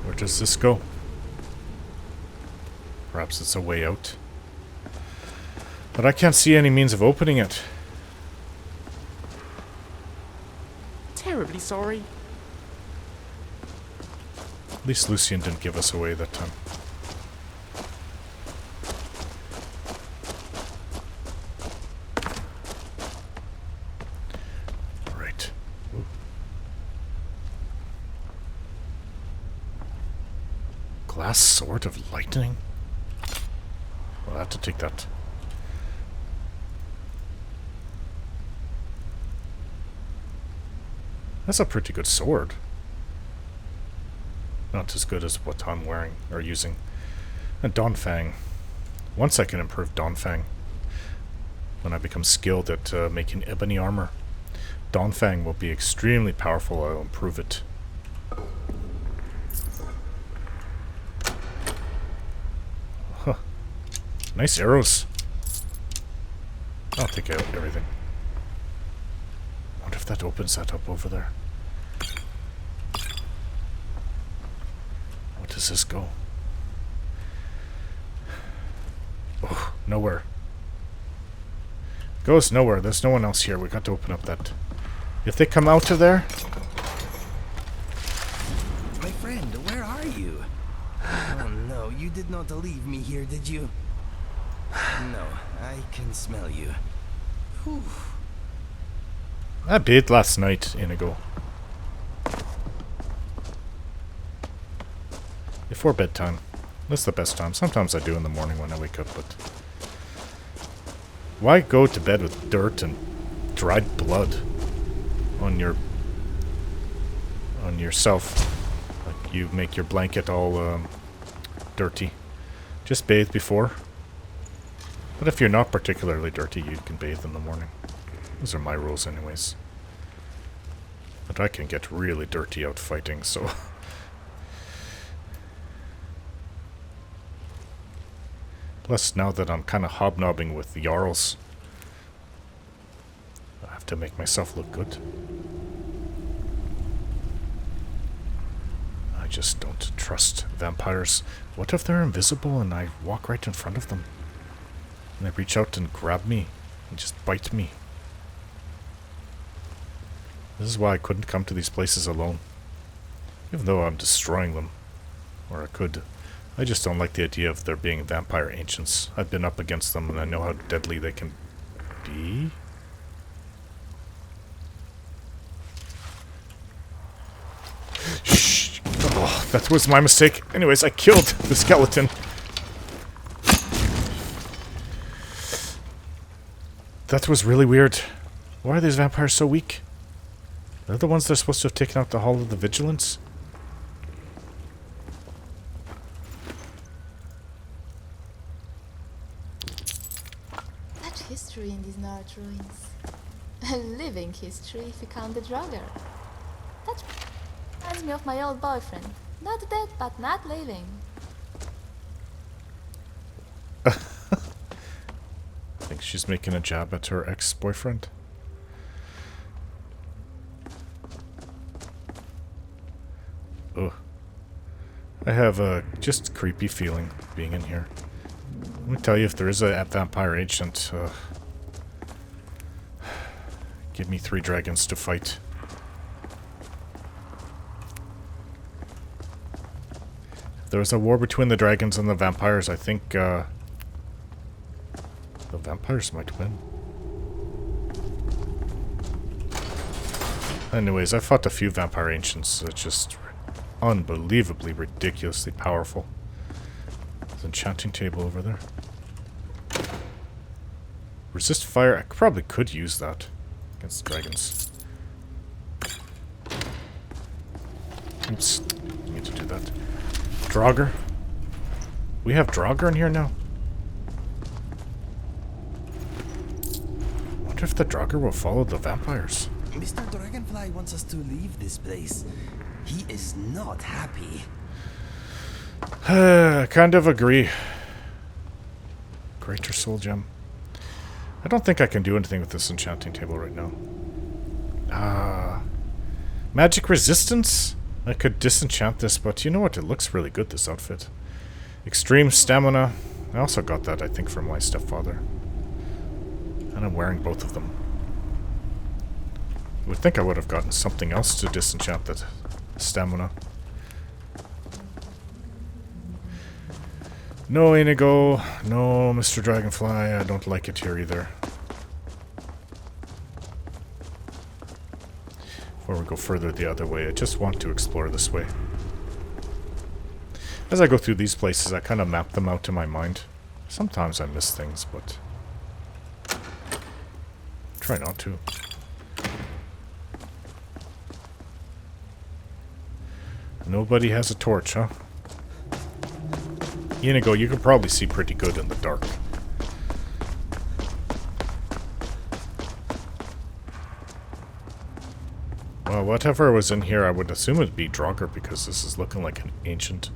Where does this go? Perhaps it's a way out. But I can't see any means of opening it. Terribly sorry. At least Lucian didn't give us away that time. Right. Ooh. Glass sword of lightning? I'll have to take that. That's a pretty good sword. Not as good as what I'm wearing, or using. And Dawnfang. Once I can improve Dawnfang. When I become skilled at making ebony armor. Dawnfang will be extremely powerful. I'll improve it. Huh. Nice arrows. I'll take out everything. I wonder if that opens that up over there. Where does this go? Oh, nowhere. Goes nowhere. There's no one else here. We got to open up that. If they come out of there... My friend, where are you? Oh no, you did not leave me here, did you? No, I can smell you. Whew. I bathed last night, Inigo. Before bedtime. That's the best time. Sometimes I do in the morning when I wake up, but... Why go to bed with dirt and dried blood on yourself? Like you make your blanket all dirty. Just bathe before. But if you're not particularly dirty, you can bathe in the morning. Those are my rules anyways. But I can get really dirty out fighting, so... Plus, now that I'm kind of hobnobbing with the Jarls, I have to make myself look good. I just don't trust vampires. What if they're invisible and I walk right in front of them? And they reach out and grab me and just bite me. This is why I couldn't come to these places alone. Even though I'm destroying them. Or I could. I just don't like the idea of there being vampire ancients. I've been up against them and I know how deadly they can be. Shh! Oh, that was my mistake. Anyways, I killed the skeleton. That was really weird. Why are these vampires so weak? They're the ones that are supposed to have taken out the Hall of the Vigilance? Such history in these North ruins. A living history if you count the Draugr. That reminds me of my old boyfriend. Not dead, but not living. I think she's making a jab at her ex-boyfriend. Ugh. I have a just creepy feeling being in here. Let me tell you, if there is a vampire ancient, give me 3 dragons to fight. If there was a war between the dragons and the vampires, I think the vampires might win. Anyways, I fought a few vampire ancients. It's just unbelievably, ridiculously powerful. There's an enchanting table over there. Resist fire. I probably could use that against dragons. Oops. I need to do that. Draugr. We have Draugr in here now? I wonder if the Draugr will follow the vampires. Mr. Dragonfly wants us to leave this place. He is not happy. I kind of agree. Greater Soul Gem. I don't think I can do anything with this enchanting table right now. Magic resistance? I could disenchant this, but you know what? It looks really good, this outfit. Extreme stamina. I also got that, I think, from my stepfather. And I'm wearing both of them. I would think I would have gotten something else to disenchant that stamina. No, Inigo. No, Mr. Dragonfly. I don't like it here either. Before we go further the other way, I just want to explore this way. As I go through these places, I kind of map them out in my mind. Sometimes I miss things, but try not to. Nobody has a torch, huh? Inigo, you can probably see pretty good in the dark. Well, whatever was in here, I would assume it'd be Draugr, because this is looking like an ancient,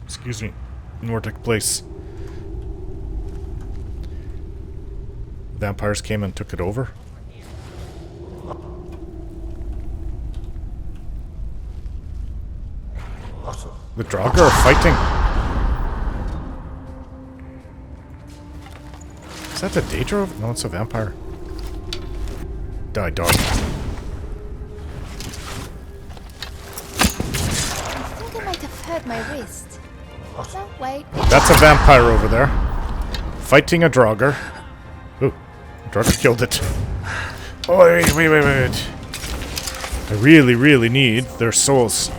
excuse me, Nordic place. Vampires came and took it over. The Draugr are fighting. Is that the Daedra? No, it's a vampire. Die, dog. I think I might have hurt my wrist. No, wait. That's a vampire over there. Fighting a Draugr. Ooh, Draugr killed it. Oh, wait. I really need their souls.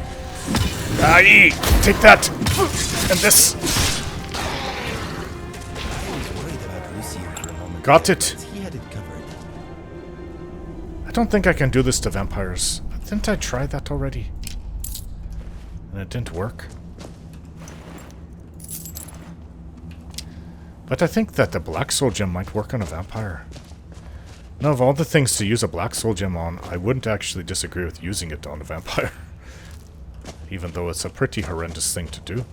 Aye! Take that! And this! Got it! He had it covered. I don't think I can do this to vampires. Didn't I try that already? And it didn't work. But I think that the Black Soul Gem might work on a vampire. Now, of all the things to use a Black Soul Gem on, I wouldn't actually disagree with using it on a vampire. Even though it's a pretty horrendous thing to do.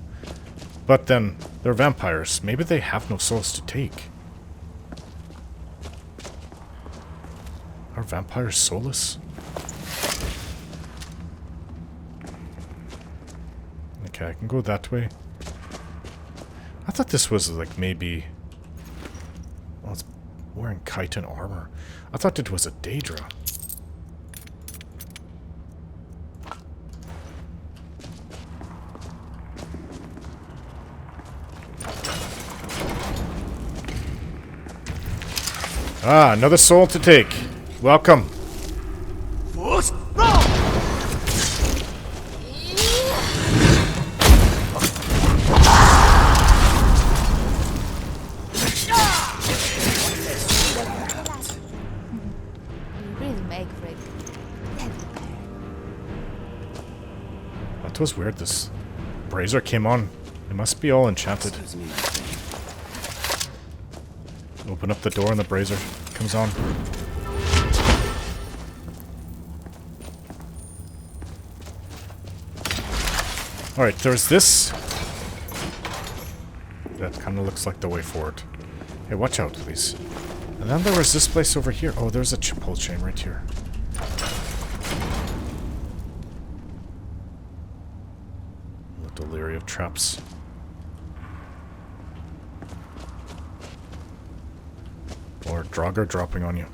But then, they're vampires. Maybe they have no souls to take. Are vampires soulless? Okay, I can go that way. I thought this was like maybe... Well, it's wearing chitin armor. I thought it was a Daedra. Ah, another soul to take. Welcome. You really make for it. That was weird, this brazier came on. It must be all enchanted. Excuse me, my friend. Open up the door and the brazier comes on. Alright, there's this. That kind of looks like the way forward. Hey, watch out, please. And then there was this place over here. Oh, there's a pull chain right here. A little leery of traps. Or Draugr dropping on you.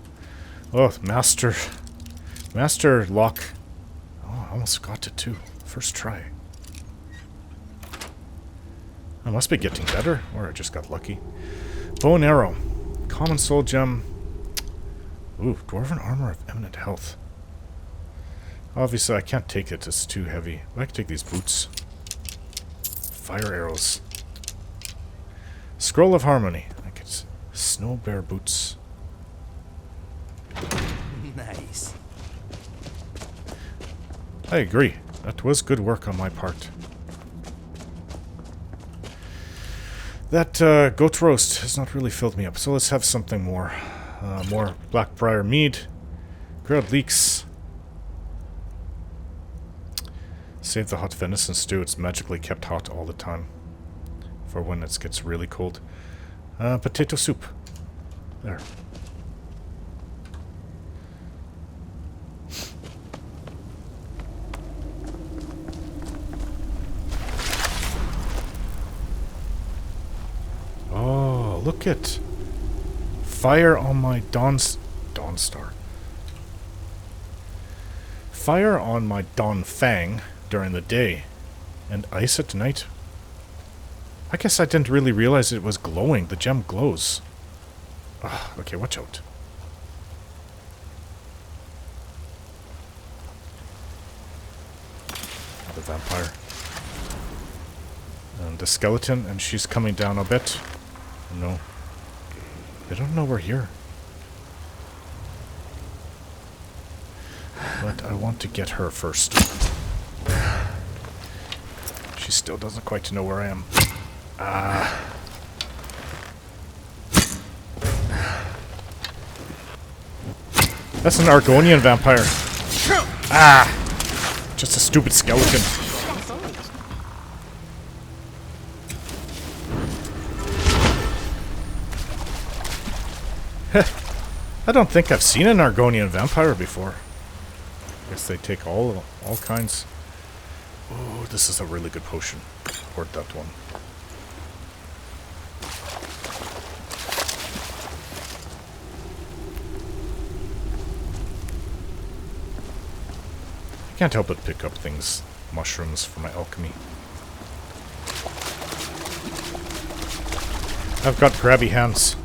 Oh, Master Lock. Oh, I almost got it too. First try. I must be getting better, or I just got lucky. Bow and arrow. Common soul gem. Ooh, dwarven armor of eminent health. Obviously, I can't take it. It's too heavy. I can take these boots. Fire arrows. Scroll of Harmony. I could snow bear boots. Nice. I agree. That was good work on my part. That goat roast has not really filled me up, so let's have something more. More Blackbriar mead. Grilled leeks. Save the hot venison stew. It's magically kept hot all the time. For when it gets really cold. Potato soup. There. Oh, look at fire on my Dawnstar. Fire on my Dawn Fang during the day, and ice at night. I guess I didn't really realize it was glowing. The gem glows. Ah, okay, watch out. The vampire. And the skeleton, and she's coming down a bit. No. They don't know we're here. But I want to get her first. She still doesn't quite know where I am. That's an Argonian vampire. Just a stupid skeleton. I don't think I've seen an Argonian vampire before. I guess they take all kinds. Oh, this is a really good potion. Hoard that one. I can't help but pick up things, mushrooms for my alchemy. I've got grabby hands.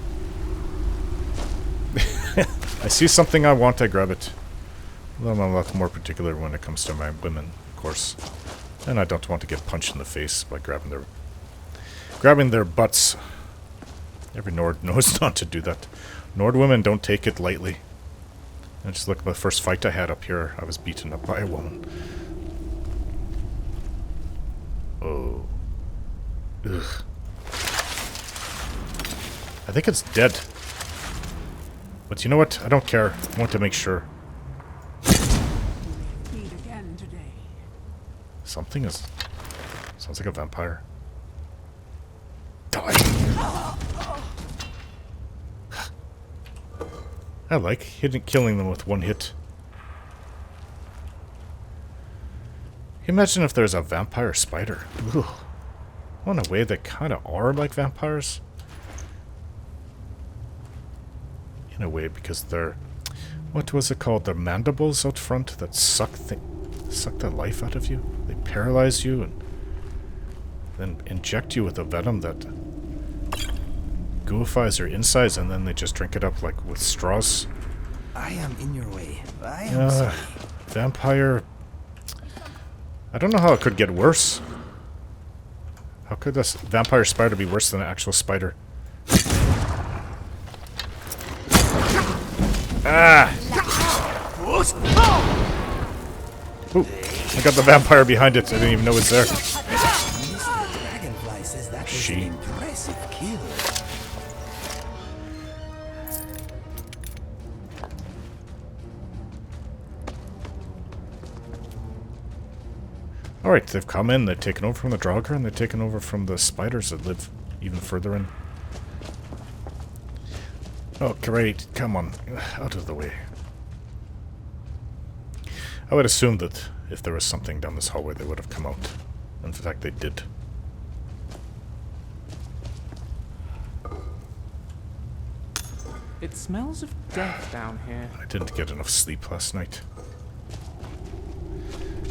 I see something I want, I grab it. Although I'm a lot more particular when it comes to my women, of course. And I don't want to get punched in the face by grabbing their butts. Every Nord knows not to do that. Nord women don't take it lightly. I just look at the first fight I had up here. I was beaten up by a woman. Oh. Ugh. I think it's dead. But you know what? I don't care. I want to make sure. Something is... Sounds like a vampire. Die! I like killing them with one hit. Can you imagine if there's a vampire spider? Ugh. Well, in a way, they kind of are like vampires. In a way, because they're... What was it called? Their mandibles out front that suck the life out of you. They paralyze you and then inject you with a venom that goofies your insides, and then they just drink it up like with straws. I am in your way. I am sorry. Vampire... I don't know how it could get worse. How could this vampire spider be worse than an actual spider? Ah! Ooh, I got the vampire behind it. I didn't even know it was there. Dragonfly says that was an She. impressive kill. Alright, they've come in, they've taken over from the Dawnguard, and they've taken over from the spiders that live even further in. Oh, great. Come on. Out of the way. I would assume that if there was something down this hallway, they would have come out. In fact, they did. It smells of death down here. I didn't get enough sleep last night.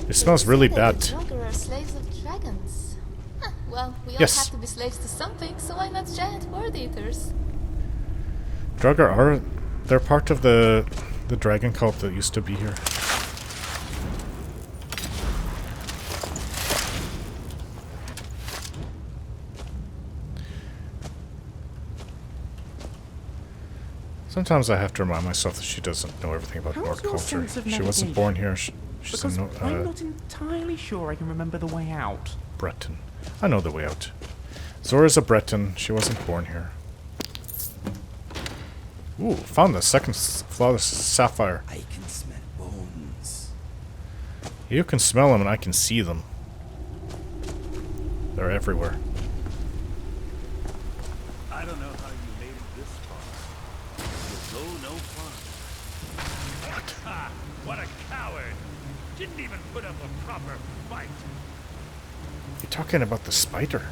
It smells really bad. The Dawnguard are slaves of dragons. Huh, well, we all Yes. have to be slaves to something, so why not giant word eaters? Dawnguard are... They're part of the dragon cult that used to be here. Sometimes I have to remind myself that she doesn't know everything about How's Nord your culture. sense of She wasn't navigation? born here. She's Because a I'm not entirely sure I can remember the way out. Breton. I know the way out. Zora's a Breton. She wasn't born here. Ooh, found the second flawless sapphire. I can smell bones. You can smell them and I can see them. They're everywhere. I don't know how you made it this far. You'll go no far. What? Ha! What a coward! Didn't even put up a proper fight. You're talking about the spider.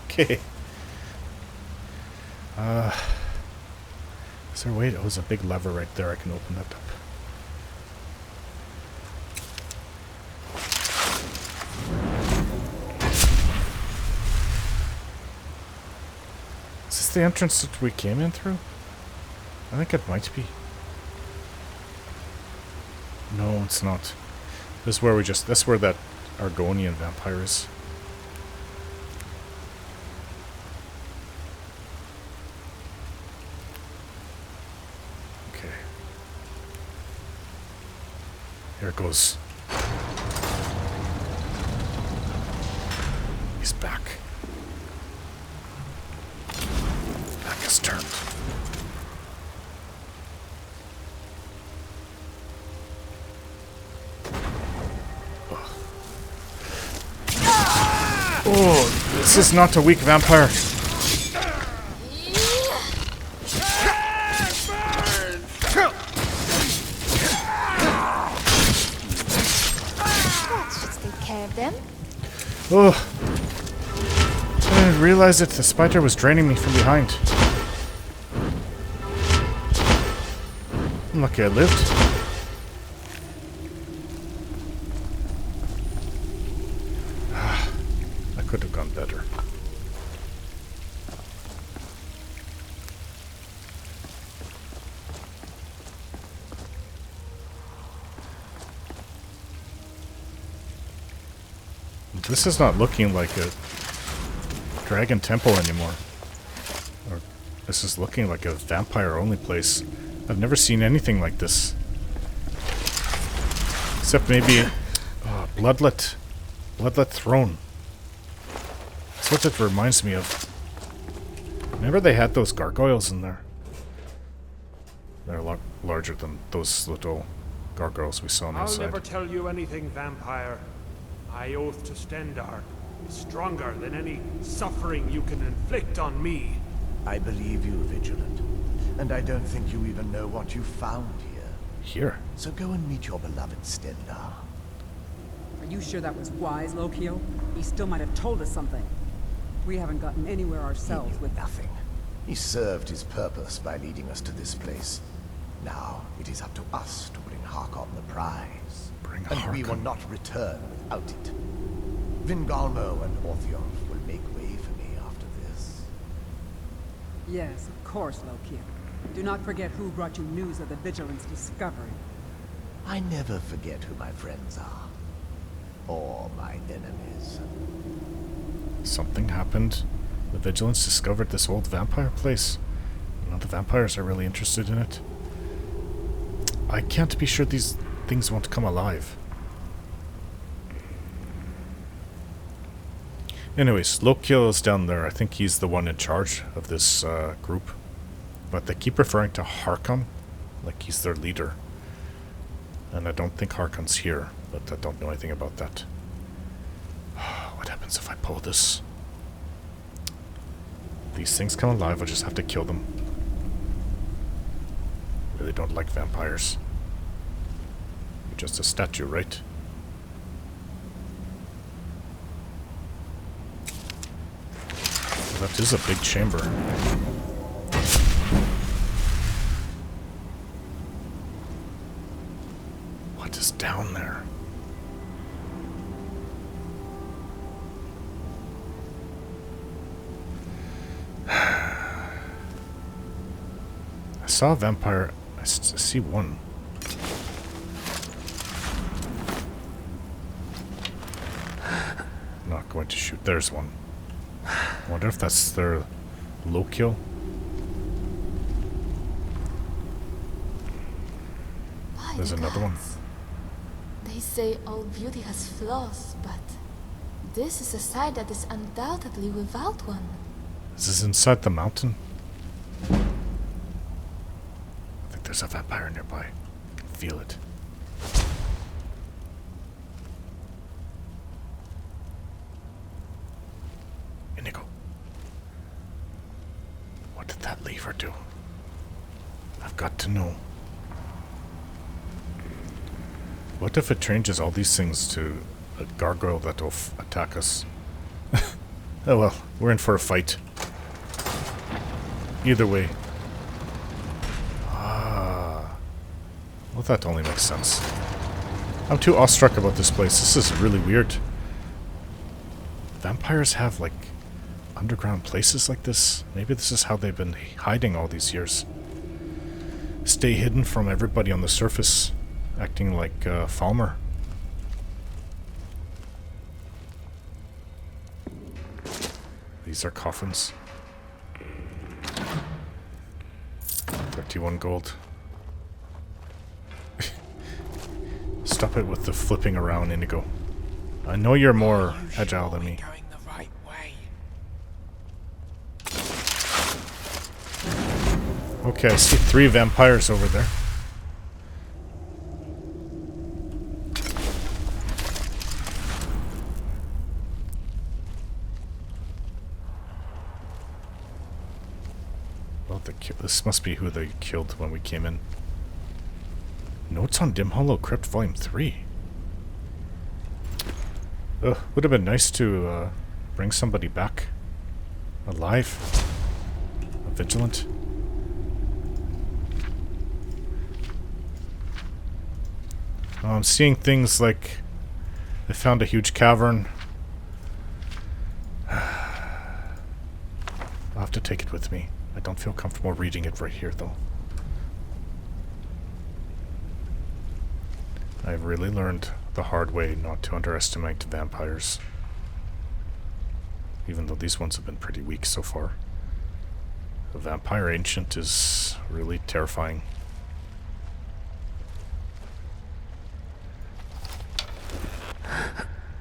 Okay. Is there a way? Oh, there's a big lever right there. I can open that up. Is this the entrance that we came in through? I think it might be. No, it's not. This is where we just... That's where that Argonian vampire is. Okay. Here it goes. He's back. Back is turned. Oh, this is not a weak vampire. Let's just take care of them. Oh. I didn't realize that the spider was draining me from behind. I'm lucky I lived. I could have gone better. This is not looking like a dragon temple anymore. Or this is looking like a vampire-only place. I've never seen anything like this. Except maybe Bloodlet Throne. That's what it reminds me of. Remember they had those gargoyles in there? They're a lot larger than those little gargoyles we saw on the I'll inside. never tell you anything, vampire. I oath to Stendar is stronger than any suffering you can inflict on me. I believe you, Vigilant. And I don't think you even know what you found here. Here? So go and meet your beloved Stendar. Are you sure that was wise, Lokio? He still might have told us something. We haven't gotten anywhere ourselves with nothing. He served his purpose by leading us to this place. Now it is up to us to bring Harkon the prize. And we will not return without it. Vingalmo and Orthionf will make way for me after this. Yes, of course, Lokio. Do not forget who brought you news of the Vigilance discovery. I never forget who my friends are. Or my enemies. Something happened. The Vigilance discovered this old vampire place. You know, the vampires are really interested in it. I can't be sure these things won't come alive. Anyways, Lokil is down there. I think he's the one in charge of this group. But they keep referring to Harkon like he's their leader. And I don't think Harkon's here, but I don't know anything about that. What happens if I pull this? These things come alive, I just have to kill them. Really don't like vampires. You're just a statue, right? That is a big chamber. What is down there? I saw a vampire. I see one. I'm not going to shoot. There's one. I wonder if that's their low kill. There's another one. They say all beauty has flaws, but this is a side that is undoubtedly without one. Is this inside the mountain? I think there's a vampire nearby. I can feel it. Inigo. What did that lever do? I've got to know. What if it changes all these things to a gargoyle that will attack us? Oh well, we're in for a fight. Either way. Ah. Well, that only makes sense. I'm too awestruck about this place. This is really weird. Vampires have, like, underground places like this? Maybe this is how they've been hiding all these years. Stay hidden from everybody on the surface. Acting like Falmer. These are coffins. 31 gold. Stop it with the flipping around, Inigo. I know you're more agile than me. Going the right way. Okay, I see 3 vampires over there. This must be who they killed when we came in. Notes on Dimhollow Crypt Volume 3. Ugh, would have been nice to bring somebody back. Alive. Vigilant. I'm seeing things like they found a huge cavern. I'll have to take it with me. I don't feel comfortable reading it right here, though. I've really learned the hard way not to underestimate vampires. Even though these ones have been pretty weak so far. The vampire ancient is really terrifying.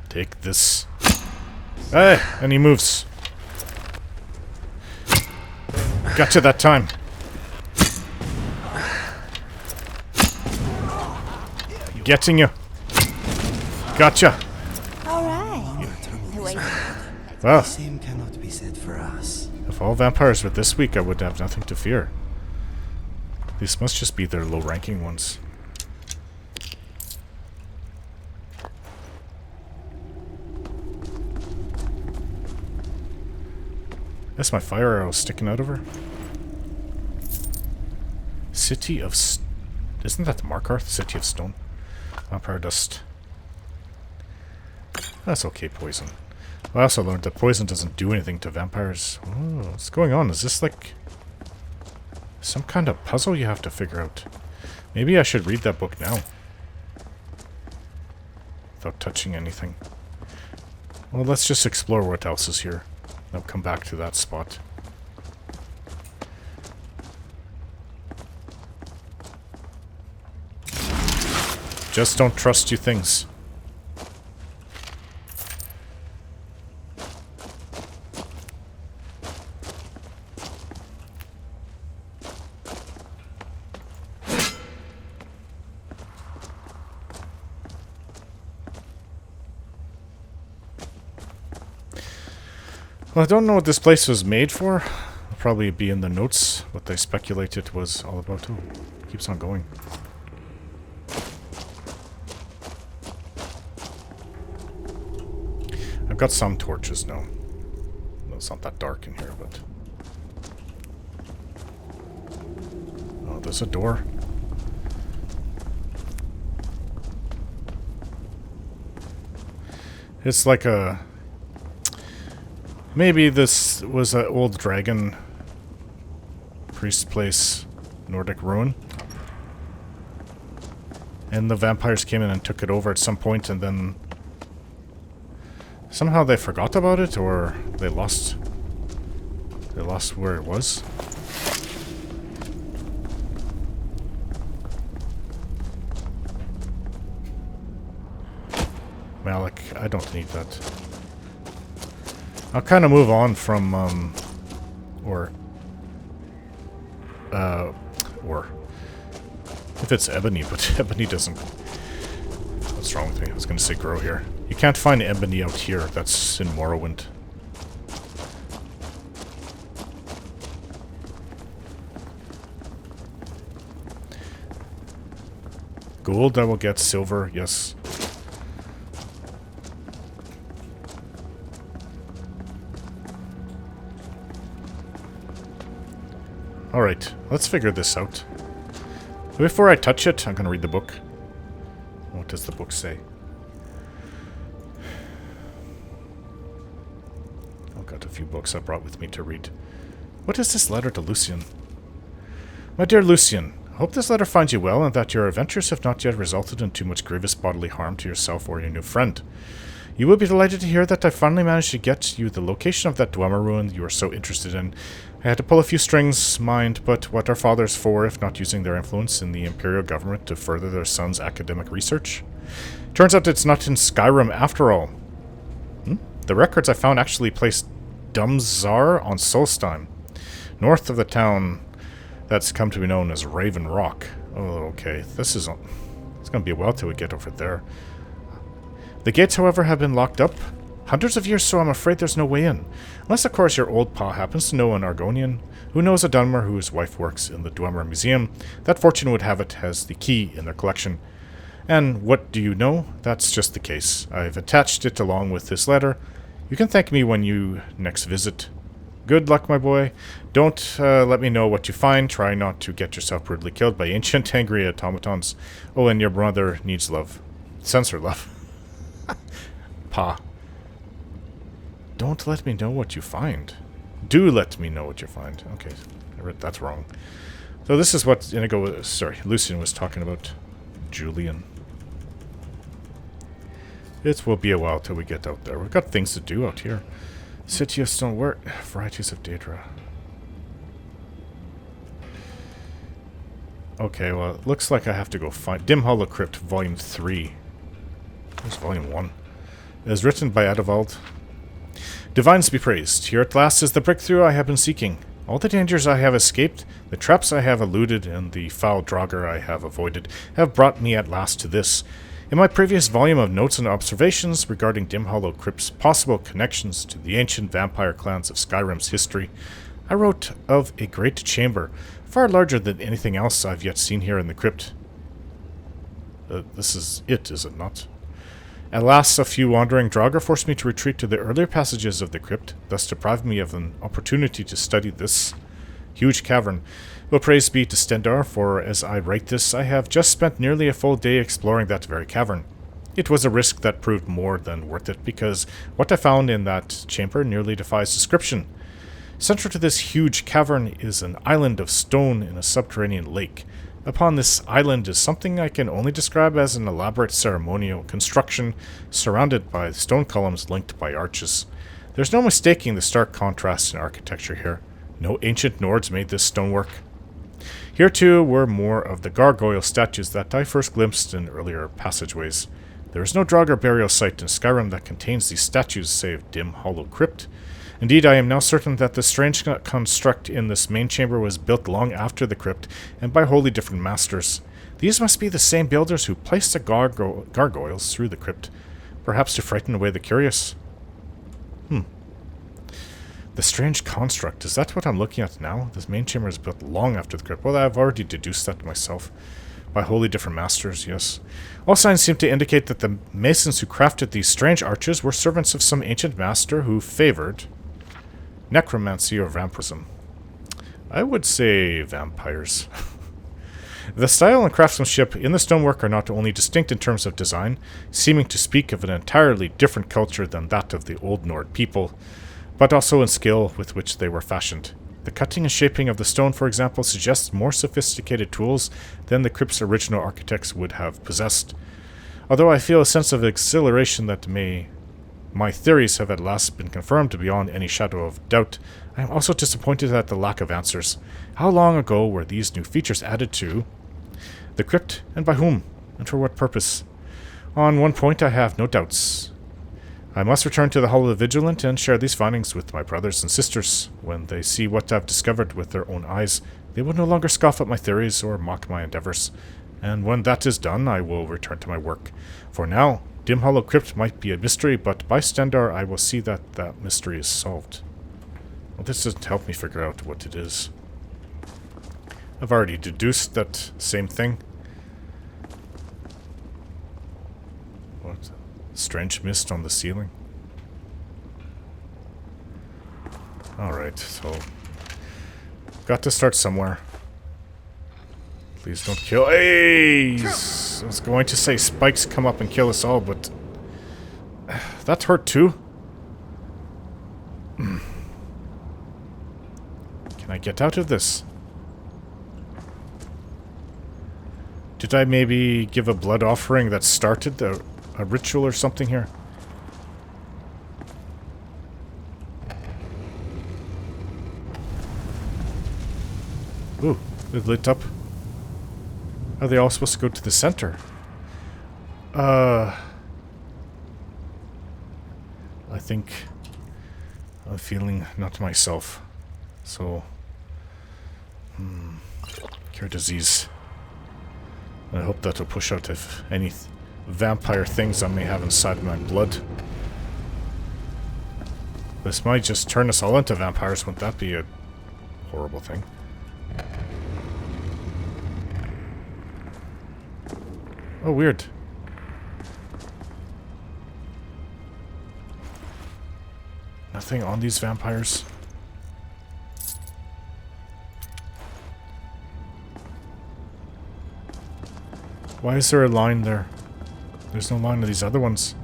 Take this. Hey! And he moves. Gotcha that time. Getting you. Gotcha. All right. Well, Same cannot be said for us. if all vampires were this weak, I would have nothing to fear. These must just be their low-ranking ones. That's my fire arrow sticking out of her. City of... Isn't that the Markarth? City of Stone. Vampire dust. That's okay, poison. I also learned that poison doesn't do anything to vampires. Oh, what's going on? Is this like... some kind of puzzle you have to figure out? Maybe I should read that book now. Without touching anything. Well, let's just explore what else is here. I'll come back to that spot. Just don't trust you things. Well, I don't know what this place was made for. It'll probably be in the notes what they speculated was all about. Oh, it keeps on going. I've got some torches now. Well, it's not that dark in here, but... Oh, there's a door. It's like a... Maybe this was an old dragon priest place, Nordic ruin. And the vampires came in and took it over at some point, and then somehow they forgot about it, or they lost where it was. Malik, I don't need that. I'll kind of move on from, or if it's ebony, but ebony doesn't. What's wrong with me? I was going to say grow here. You can't find ebony out here. That's in Morrowind. Gold, I will get. Silver, yes. Alright, let's figure this out. Before I touch it, I'm going to read the book. What does the book say? I've got a few books I brought with me to read. What is this letter to Lucian? My dear Lucian, I hope this letter finds you well and that your adventures have not yet resulted in too much grievous bodily harm to yourself or your new friend. You will be delighted to hear that I finally managed to get you the location of that Dwemer ruin you are so interested in. I had to pull a few strings, mind, but what are fathers for if not using their influence in the Imperial government to further their sons' academic research? Turns out it's not in Skyrim after all. The records I found actually placed Dumzar on Solstheim, north of the town that's come to be known as Raven Rock. Oh, okay. It's going to be a while till we get over there. The gates, however, have been locked up. Hundreds of years, so I'm afraid there's no way in. Unless, of course, your old pa happens to know an Argonian who knows a Dunmer whose wife works in the Dwemer Museum. That fortune would have it has the key in their collection. And what do you know? That's just the case. I've attached it along with this letter. You can thank me when you next visit. Good luck, my boy. Don't let me know what you find. Try not to get yourself brutally killed by ancient angry automatons. Oh, and your brother needs love. Sensor love. Pa. Don't let me know what you find. Do let me know what you find. Okay, I read that's wrong. So this is what Lucian was talking about. Julian. It will be a while till we get out there. We've got things to do out here. City of Stonework. Varieties of Daedra. Okay, well, it looks like I have to go find Dimhollow Crypt, Volume 3. Where's Volume 1? It is written by Adavald. Divines be praised. Here at last is the breakthrough I have been seeking. All the dangers I have escaped, the traps I have eluded, and the foul Draugr I have avoided have brought me at last to this. In my previous volume of notes and observations regarding Dimhollow Crypt's possible connections to the ancient vampire clans of Skyrim's history, I wrote of a great chamber, far larger than anything else I've yet seen here in the crypt. This is it, is it not? Alas, a few wandering Draugr forced me to retreat to the earlier passages of the crypt, thus depriving me of an opportunity to study this huge cavern. Well, praise be to Stendarr, for as I write this, I have just spent nearly a full day exploring that very cavern. It was a risk that proved more than worth it, because what I found in that chamber nearly defies description. Central to this huge cavern is an island of stone in a subterranean lake. Upon this island is something I can only describe as an elaborate ceremonial construction surrounded by stone columns linked by arches. There's no mistaking the stark contrast in architecture here. No ancient Nords made this stonework. Here too were more of the gargoyle statues that I first glimpsed in earlier passageways. There is no Draugr burial site in Skyrim that contains these statues save Dimhollow Crypt. Indeed, I am now certain that the strange construct in this main chamber was built long after the crypt, and by wholly different masters. These must be the same builders who placed the gargoyles through the crypt, perhaps to frighten away the curious. The strange construct, is that what I'm looking at now? This main chamber is built long after the crypt. Well, I've already deduced that myself. By wholly different masters, yes. All signs seem to indicate that the masons who crafted these strange arches were servants of some ancient master who favored necromancy or vampirism. I would say vampires. The style and craftsmanship in the stonework are not only distinct in terms of design, seeming to speak of an entirely different culture than that of the Old Nord people, but also in skill with which they were fashioned. The cutting and shaping of the stone, for example, suggests more sophisticated tools than the crypt's original architects would have possessed. Although I feel a sense of exhilaration that my theories have at last been confirmed beyond any shadow of doubt, I am also disappointed at the lack of answers. How long ago were these new features added to the crypt, and by whom, and for what purpose? On one point I have no doubts. I must return to the Hall of the Vigilant and share these findings with my brothers and sisters. When they see what I've discovered with their own eyes, they will no longer scoff at my theories or mock my endeavors. And when that is done, I will return to my work. For now, Dimhollow Crypt might be a mystery, but by Stendar I will see that that mystery is solved. Well, this doesn't help me figure out what it is. I've already deduced that same thing. What? Strange mist on the ceiling. Alright, so... got to start somewhere. Please don't kill... Hey! I was going to say spikes come up and kill us all, but... that hurt too? Can I get out of this? Did I maybe give a blood offering that started a ritual or something here? Ooh, it lit up. Are they all supposed to go to the center? I think I'm feeling not myself. So, cure disease. I hope that'll push out if any vampire things I may have inside my blood. This might just turn us all into vampires. Wouldn't that be a horrible thing? Oh, weird. Nothing on these vampires. Why is there a line there? There's no line to these other ones.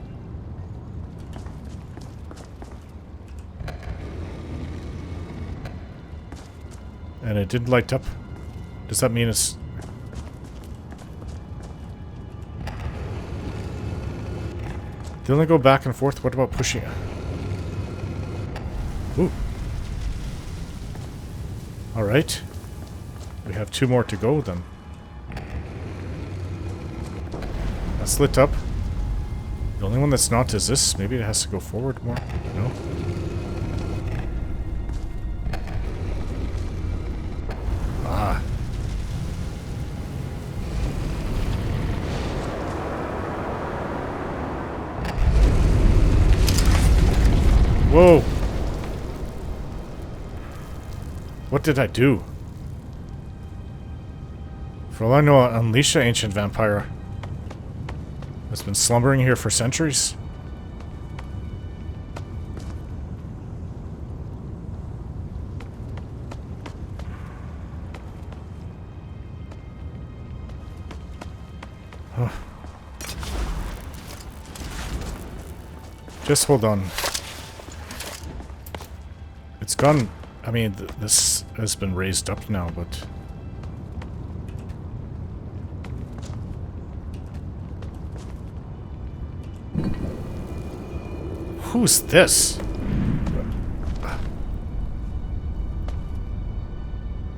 And it didn't light up. Does that mean it's... They only go back and forth? What about pushing it? Ooh. Alright. We have 2 more to go then. That's lit up. The only one that's not is this. Maybe it has to go forward more. No? Ah. Whoa! What did I do? For all I know, I'll unleash an ancient vampire. It's been slumbering here for centuries. Huh. Just hold on. It's gone... I mean, this has been raised up now, but... Who's this?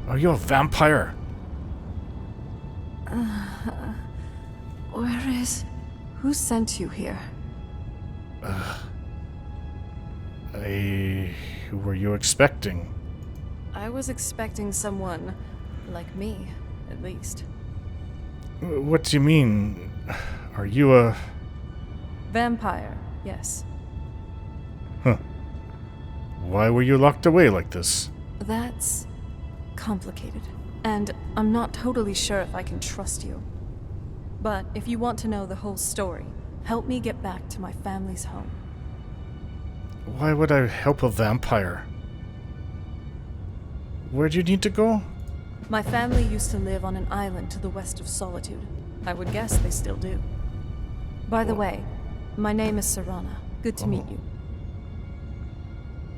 Are you a vampire? Where is... Who sent you here? Who were you expecting? I was expecting someone like me, at least. What do you mean? Are you a... Vampire, yes. Huh. Why were you locked away like this? That's complicated. And I'm not totally sure if I can trust you. But if you want to know the whole story, help me get back to my family's home. Why would I help a vampire? Where do you need to go? My family used to live on an island to the west of Solitude. I would guess they still do. By the way, my name is Serana. Good to meet you.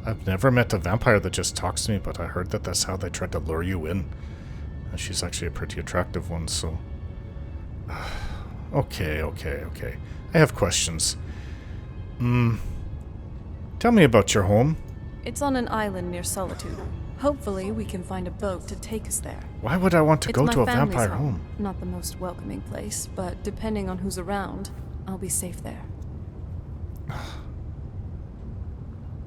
I've never met a vampire that just talks to me, but I heard that that's how they tried to lure you in. And she's actually a pretty attractive one, so... Okay. I have questions. Tell me about your home. It's on an island near Solitude. Hopefully, we can find a boat to take us there. Why would I want to go to a vampire home? home? Not the most welcoming place, but depending on who's around, I'll be safe there.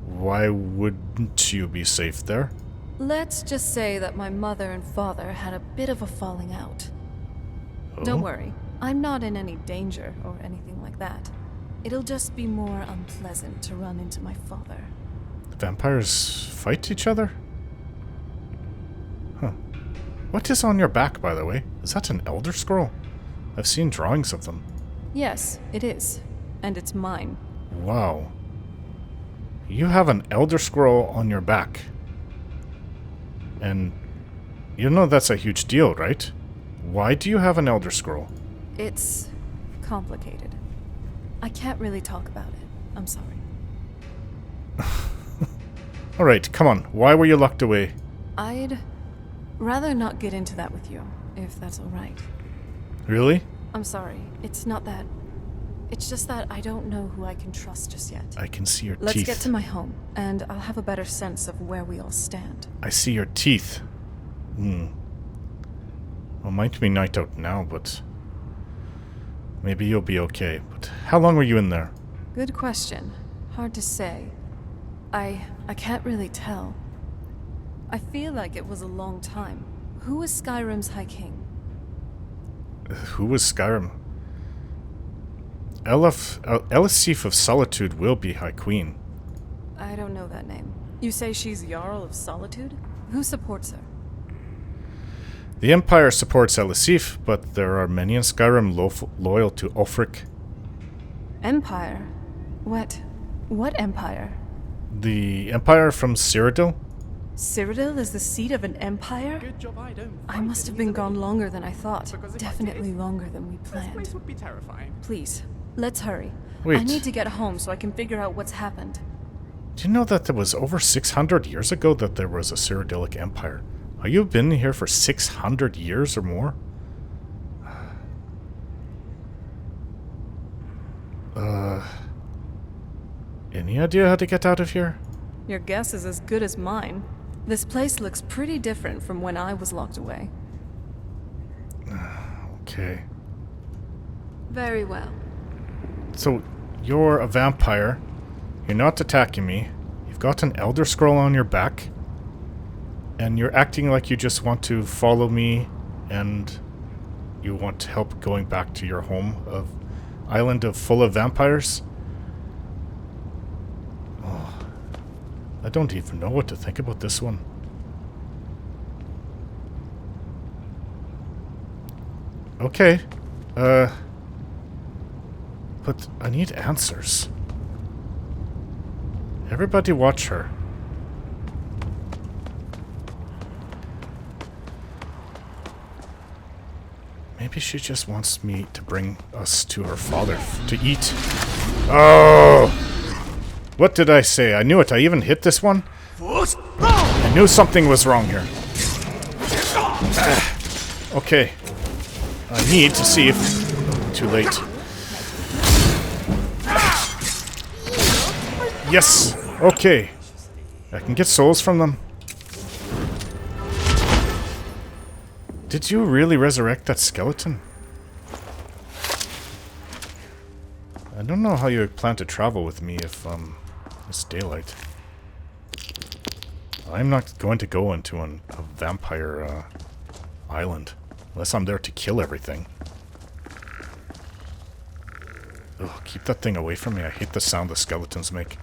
Why wouldn't you be safe there? Let's just say that my mother and father had a bit of a falling out. Oh? Don't worry, I'm not in any danger or anything like that. It'll just be more unpleasant to run into my father. Vampires fight each other? Huh. What is on your back, by the way? Is that an Elder Scroll? I've seen drawings of them. Yes, it is. And it's mine. Wow. You have an Elder Scroll on your back. And you know that's a huge deal, right? Why do you have an Elder Scroll? It's complicated. I can't really talk about it. I'm sorry. Alright, come on. Why were you locked away? I'd rather not get into that with you, if that's alright. Really? I'm sorry. It's not that. It's just that I don't know who I can trust just yet. I can see your Let's teeth. get to my home, and I'll have a better sense of where we all stand. I see your teeth. Well, might be night out now, but maybe you'll be okay. But how long were you in there? Good question. Hard to say. I can't really tell. I feel like it was a long time. Who was Skyrim's High King? Who was Skyrim? Elisif of Solitude will be High Queen. I don't know that name. You say she's Jarl of Solitude? Who supports her? The Empire supports Elisif, but there are many in Skyrim loyal to Ulfric. Empire? What empire? The Empire from Cyrodiil? Cyrodiil is the seat of an empire? Good job I don't. I must have been gone longer than I thought. Definitely longer than we This planned. place would be terrifying. Please, let's hurry. Wait. I need to get home so I can figure out what's happened. Do you know that it was over 600 years ago that there was a Cyrodiilic Empire? Have you been here for 600 years or more? Any idea how to get out of here? Your guess is as good as mine. This place looks pretty different from when I was locked away. Okay. Very well. So, you're a vampire. You're not attacking me. You've got an Elder Scroll on your back. And you're acting like you just want to follow me and you want help going back to your home of island full of vampires. Oh, I don't even know what to think about this one. Okay. But I need answers. Everybody watch her. Maybe she just wants me to bring us to her father to eat. Oh! What did I say? I knew it. I even hit this one. I knew something was wrong here. Okay. I need to see if... Too late. Yes! Okay. I can get souls from them. Did you really resurrect that skeleton? I don't know how you plan to travel with me if, it's daylight. I'm not going to go into a vampire, island. Unless I'm there to kill everything. Ugh, keep that thing away from me. I hate the sound the skeletons make.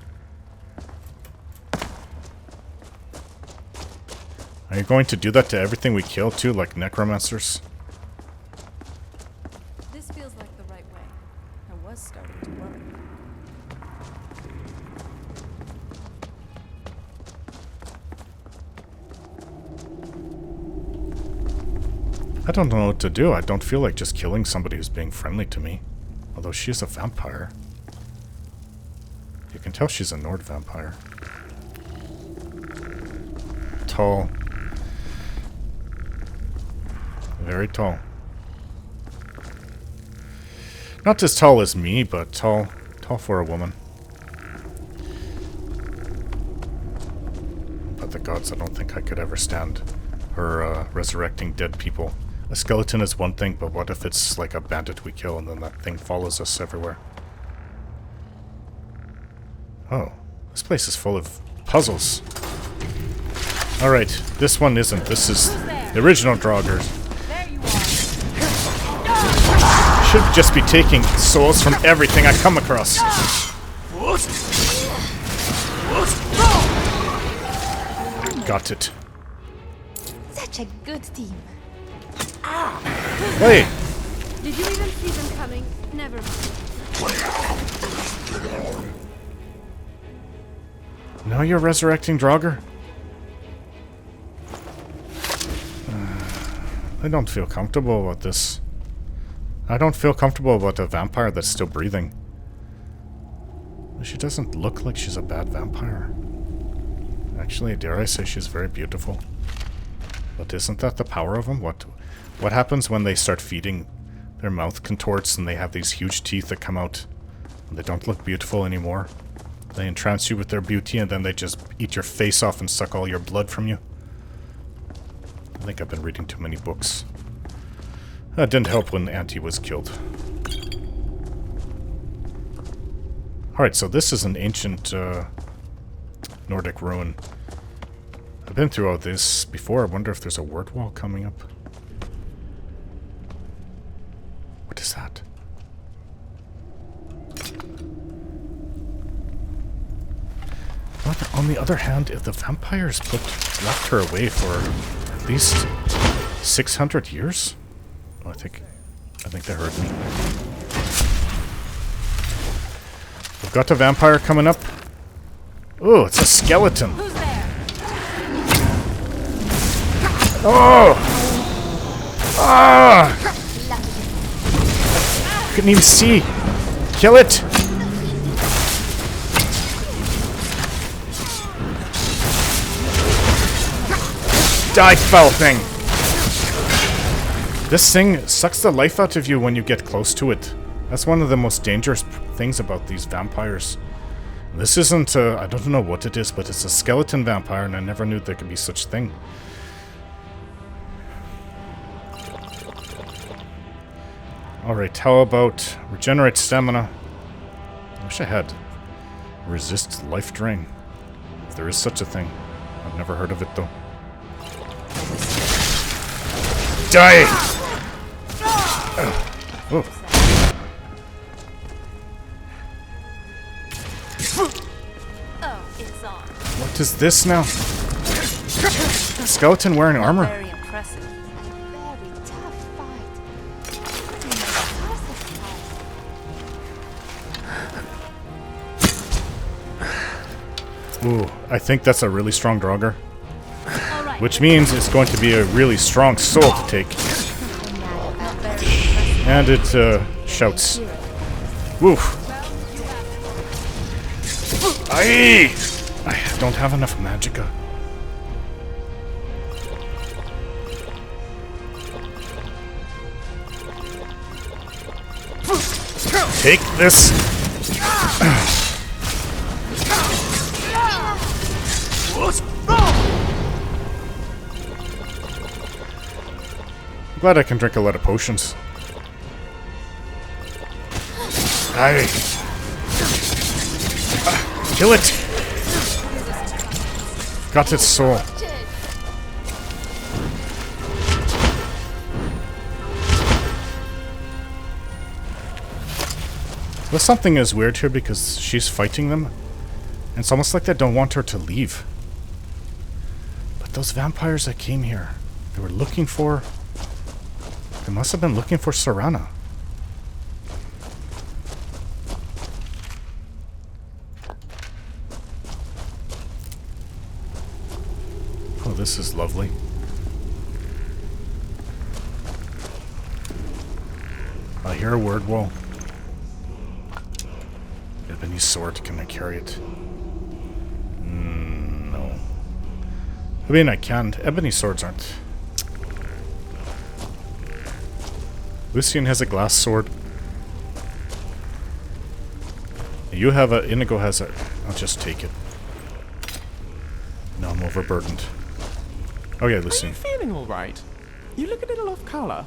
Are you going to do that to everything we kill too, like necromancers? This feels like the right way. I was starting to worry. I don't know what to do. I don't feel like just killing somebody who's being friendly to me. Although she's a vampire. You can tell she's a Nord vampire. Tall. Very tall. Not as tall as me, but tall for a woman. But the gods, I don't think I could ever stand her resurrecting dead people. A skeleton is one thing, but what if it's like a bandit we kill and then that thing follows us everywhere? Oh, this place is full of puzzles. Alright, this one isn't. This is the original Draugr. Should just be taking souls from everything I come across. Got it. Such a good team. Wait! Did you even see them coming? Never mind. Now you're resurrecting Draugr? I don't feel comfortable about this. I don't feel comfortable about a vampire that's still breathing. She doesn't look like she's a bad vampire. Actually, dare I say she's very beautiful. But isn't that the power of them? What happens when they start feeding? Their mouth contorts and they have these huge teeth that come out. And they don't look beautiful anymore. They entrance you with their beauty and then they just eat your face off and suck all your blood from you. I think I've been reading too many books. That didn't help when Auntie was killed. Alright, so this is an ancient Nordic ruin. I've been through all this before. I wonder if there's a word wall coming up. What is that? But on the other hand, if the vampires locked her away for at least 600 years? Oh, I think they heard me. We've got a vampire coming up. Oh, it's a skeleton. Who's there? Oh! Ah! Couldn't even see. Kill it. Die, foul thing. This thing sucks the life out of you when you get close to it. That's one of the most dangerous things about these vampires. This isn't I don't know what it is, but it's a skeleton vampire, and I never knew there could be such a thing. Alright, how about regenerate stamina? I wish I had resist life drain. If there is such a thing. I've never heard of it though. Die! Oh. Oh, it's on. What is this now? Skeleton wearing armor. Very impressive. Very tough fight. Ooh, I think that's a really strong Draugr. All right. Which means it's going to be a really strong soul to take. And it shouts. Woof. Aye! I don't have enough magicka. Take this. I'm glad I can drink a lot of potions. Aye. Kill it! Got its soul. But something is weird here because she's fighting them. And it's almost like they don't want her to leave. But those vampires that came here, they were looking for... They must have been looking for Serana. Oh, this is lovely. I hear a word wall. Ebony sword, can I carry it? No. I mean, I can. Ebony swords aren't. Lucian has a glass sword. You have a... Inigo has a... I'll just take it. No, I'm overburdened. Okay, Lucian. Are you feeling alright? You look a little off color.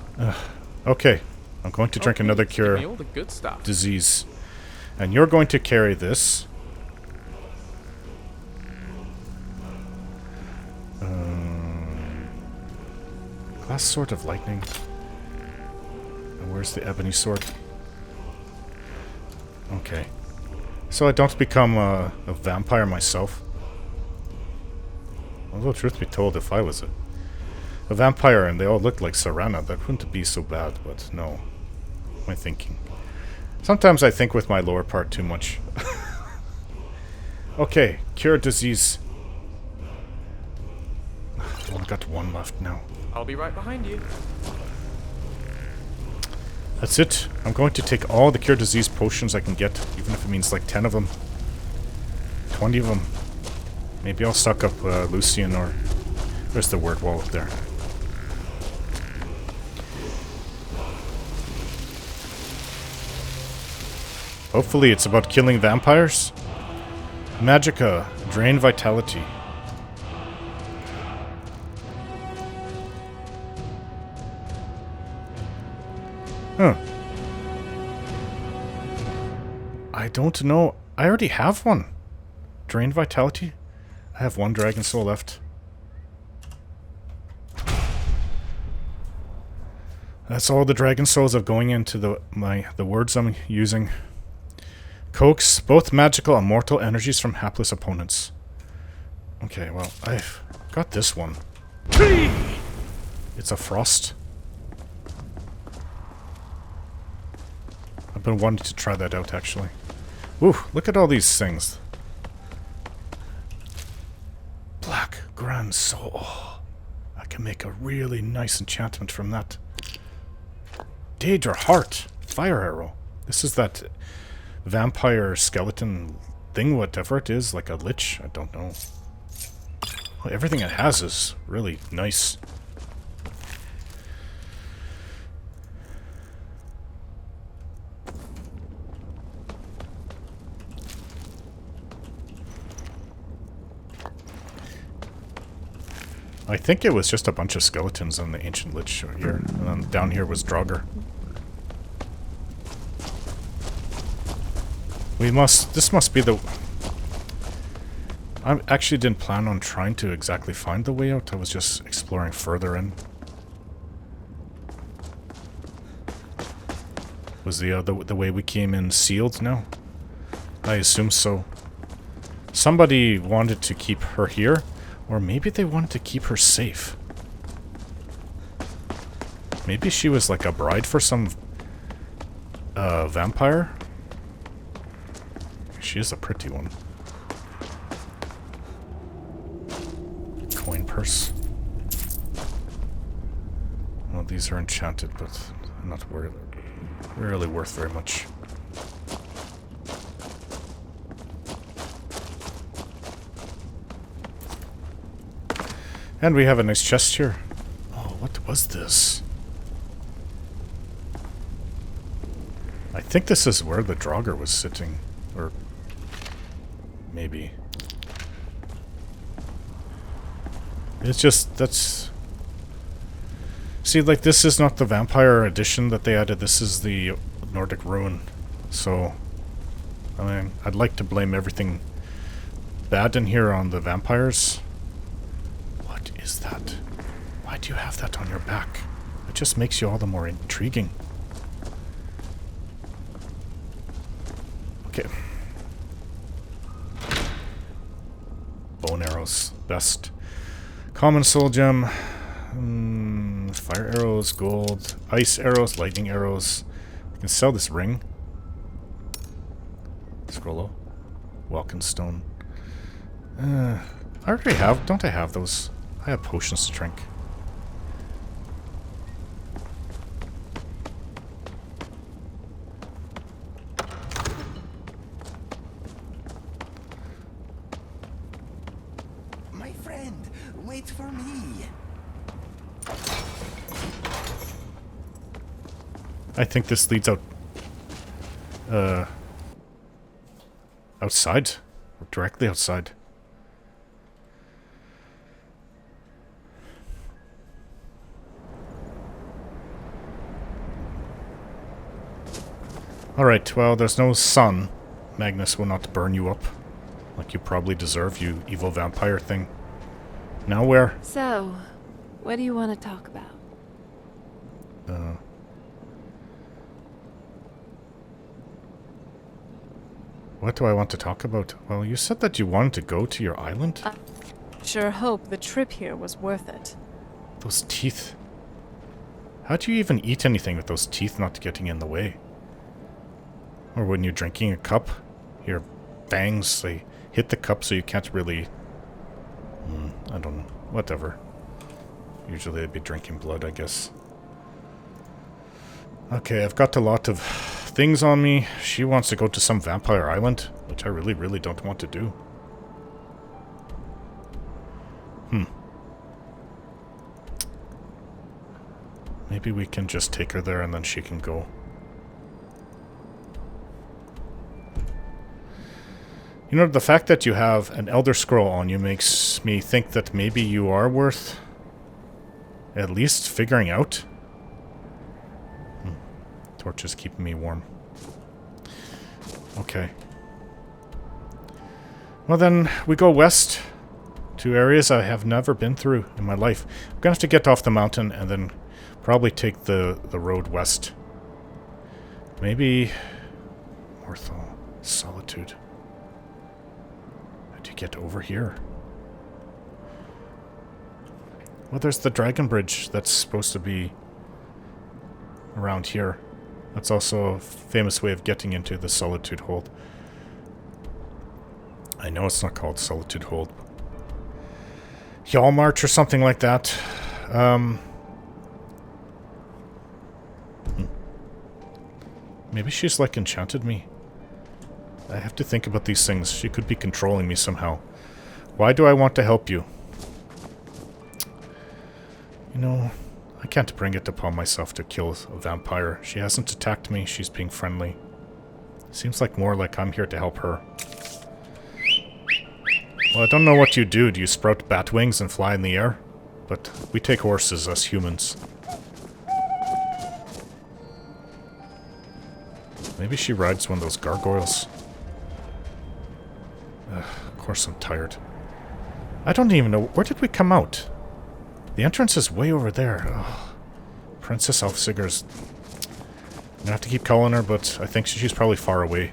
Okay, I'm going to drink another cure Give me all the good stuff. disease. And you're going to carry this. Glass sword of lightning. And where's the ebony sword? Okay. So I don't become a vampire myself. Although, truth be told, if I was a vampire and they all looked like Serana, that wouldn't be so bad, but no. My thinking. Sometimes I think with my lower part too much. Okay, cure disease. I've only got one left now. I'll be right behind you. That's it. I'm going to take all the cure disease potions I can get, even if it means like 10 of them. 20 of them. Maybe I'll suck up Lucian or... Where's the word wall up there? Hopefully it's about killing vampires. Magica. Drain vitality. Huh. I don't know. I already have one. Drain vitality? I have one dragon soul left. That's all the dragon souls of going into the words I'm using. Coax both magical and mortal energies from hapless opponents. Okay, well, I've got this one. It's a frost. I've been wanting to try that out, actually. Woo, look at all these things. Black Grand Soul. Oh, I can make a really nice enchantment from that. Daedra Heart. Fire arrow. This is that vampire skeleton thing, whatever it is, like a lich. I don't know. Well, everything it has is really nice. I think it was just a bunch of skeletons on the ancient lich here, and then down here was Draugr. This must be the... I actually didn't plan on trying to exactly find the way out, I was just exploring further in. Was the way we came in sealed now? I assume so. Somebody wanted to keep her here, or maybe they wanted to keep her safe. Maybe she was like a bride for some vampire? She is a pretty one. Coin purse. Well, these are enchanted, but not really worth very much. And we have a nice chest here. Oh, what was this? I think this is where the Draugr was sitting. Or... maybe. It's just, that's... See, like, this is not the vampire edition that they added. This is the Nordic Ruin. So, I mean, I'd like to blame everything bad in here on the vampires. What is that? Why do you have that on your back? It just makes you all the more intriguing. Okay. Bone arrows. Best. Common soul gem. Fire arrows, gold. Ice arrows, lightning arrows. I can sell this ring. Scrollo. Welkin stone. I already have... don't I have those? I have potions to drink. My friend, wait for me. I think this leads out... outside? Or directly outside. Alright, well, there's no sun. Magnus will not burn you up. Like you probably deserve, you evil vampire thing. Now where? So, what do you want to talk about? What do I want to talk about? Well, you said that you wanted to go to your island? I sure hope the trip here was worth it. Those teeth. How do you even eat anything with those teeth not getting in the way? Or when you're drinking a cup, your fangs, they hit the cup so you can't really... I don't know. Whatever. Usually I'd be drinking blood, I guess. Okay, I've got a lot of things on me. She wants to go to some vampire island, which I really, really don't want to do. Maybe we can just take her there and then she can go. You know, the fact that you have an Elder Scroll on you makes me think that maybe you are worth at least figuring out. Torch is keeping me warm. Okay. Well then, we go west to areas I have never been through in my life. I'm gonna have to get off the mountain and then probably take the road west. Maybe... Morthal. Solitude. How do you get over here? Well, there's the Dragon Bridge that's supposed to be around here. That's also a famous way of getting into the Solitude Hold. I know it's not called Solitude Hold. Y'all March or something like that. Maybe she's like enchanted me. I have to think about these things. She could be controlling me somehow. Why do I want to help you? You know, I can't bring it upon myself to kill a vampire. She hasn't attacked me. She's being friendly. Seems like more like I'm here to help her. Well, I don't know what you do. Do you sprout bat wings and fly in the air? But we take horses, us humans. Maybe she rides one of those gargoyles. Of course I'm tired. I don't even know... Where did we come out? The entrance is way over there. Oh, Princess Elfsiger's... I'm gonna have to keep calling her, but I think she's probably far away.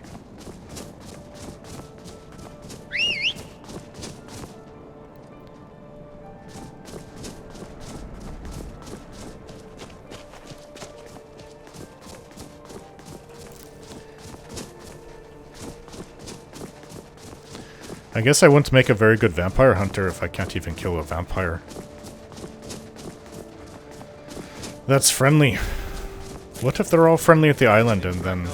I guess I wouldn't make a very good vampire hunter if I can't even kill a vampire. That's friendly. What if they're all friendly at the island and then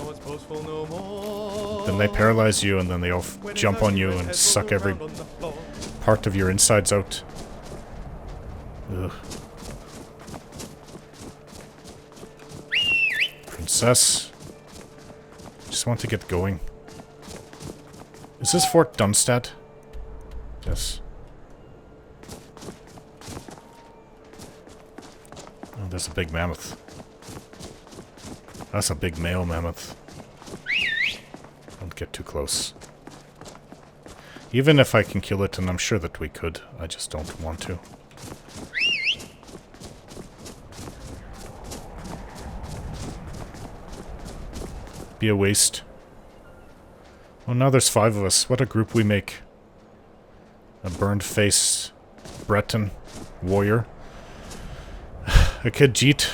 they paralyze you and then they all jump on you and suck every part of your insides out? Ugh. Princess. Just want to get going. Is this Fort Dunstad? Yes. Oh, there's a big mammoth. That's a big male mammoth. Don't get too close. Even if I can kill it, and I'm sure that we could, I just don't want to. Be a waste. Well, now there's 5 of us. What a group we make. A burned-faced Breton warrior. A Khajiit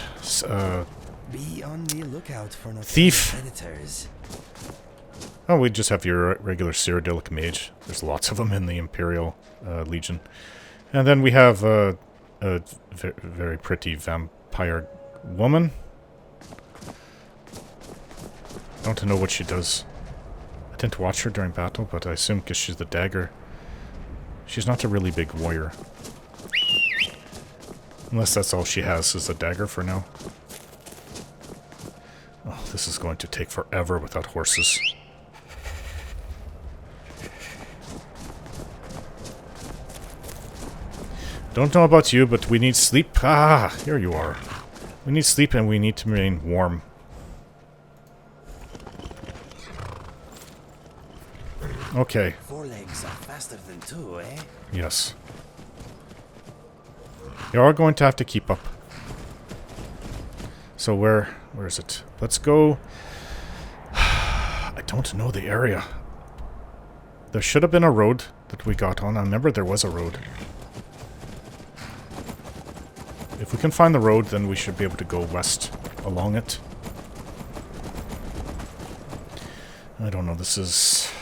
Be on the lookout for thief. predators. Oh, we just have your regular Cyrodiilic mage. There's lots of them in the Imperial Legion. And then we have a very pretty vampire woman. I don't know what she does. I didn't watch her during battle, but I assume because she's the dagger. She's not a really big warrior. Unless that's all she has is a dagger for now. Oh, this is going to take forever without horses. Don't know about you, but we need sleep. Ah, here you are. We need sleep and we need to remain warm. Okay. 4 legs are faster than 2, eh? Yes. You are going to have to keep up. So where is it? Let's go. I don't know the area. There should have been a road that we got on. I remember there was a road. If we can find the road, then we should be able to go west along it. I don't know, this is...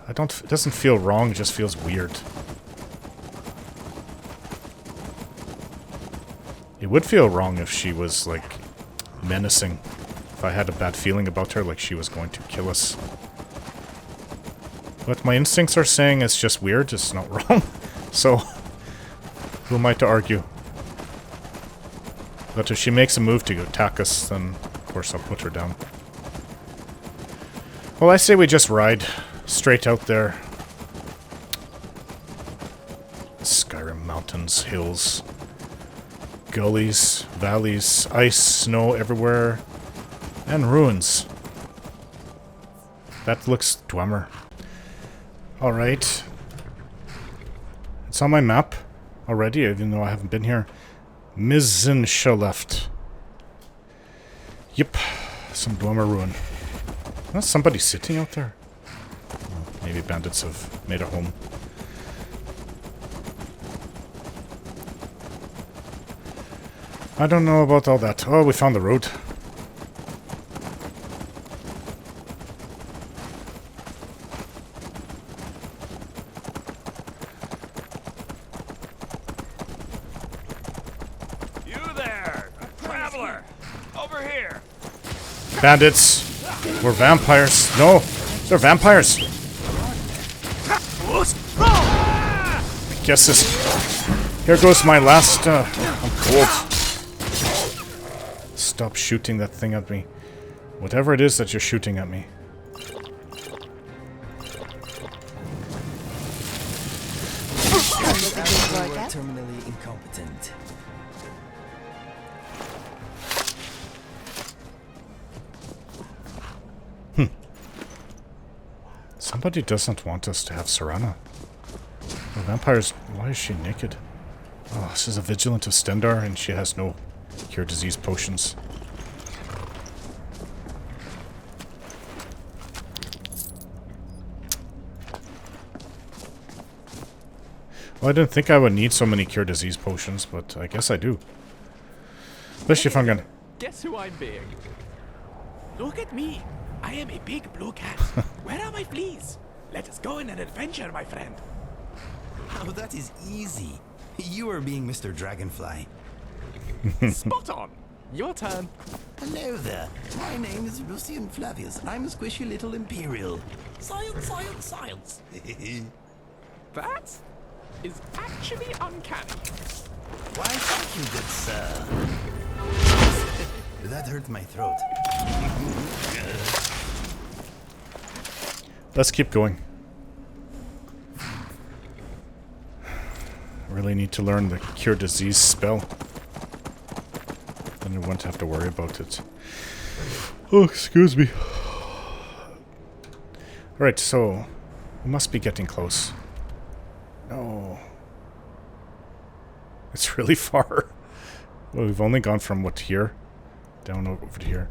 it doesn't feel wrong, it just feels weird. It would feel wrong if she was, like, menacing. If I had a bad feeling about her, like she was going to kill us. But my instincts are saying it's just weird, it's not wrong. So, who am I to argue? But if she makes a move to attack us, then of course I'll put her down. Well, I say we just ride straight out there. Skyrim mountains, hills, gullies, valleys, ice, snow everywhere, and ruins. That looks Dwemer. Alright. It's on my map already, even though I haven't been here. Mizenshalleft. Yep, some Dwemer ruin. Is somebody sitting out there? Oh, maybe bandits have made a home. I don't know about all that. Oh, we found the road. You there, traveler! Over here! Bandits! We're vampires. No! They're vampires! I guess this... Here goes my last... I'm cold. Stop shooting that thing at me. Whatever it is that you're shooting at me. Terminally incompetent. Somebody doesn't want us to have Serana. The vampires... Why is she naked? Oh, this is a Vigilant of Stendar, and she has no cure disease potions. Well, I didn't think I would need so many cure disease potions, but I guess I do. Especially if I'm gonna... Guess who I'm being? Look at me. I am a big blue cat. Where are my fleas? Let us go on an adventure, my friend. Oh, that is easy. You are being Mr. Dragonfly. Spot on. Your turn. Hello there. My name is Lucian Flavius, and I'm a squishy little Imperial. Science, science, science. That is actually uncanny. Why, thank you, good sir. That hurt my throat. Let's keep going. Really need to learn the cure disease spell. Then I won't have to worry about it. Oh, excuse me. Alright, so we must be getting close. No. It's really far. Well, we've only gone from what, here? Down over to here.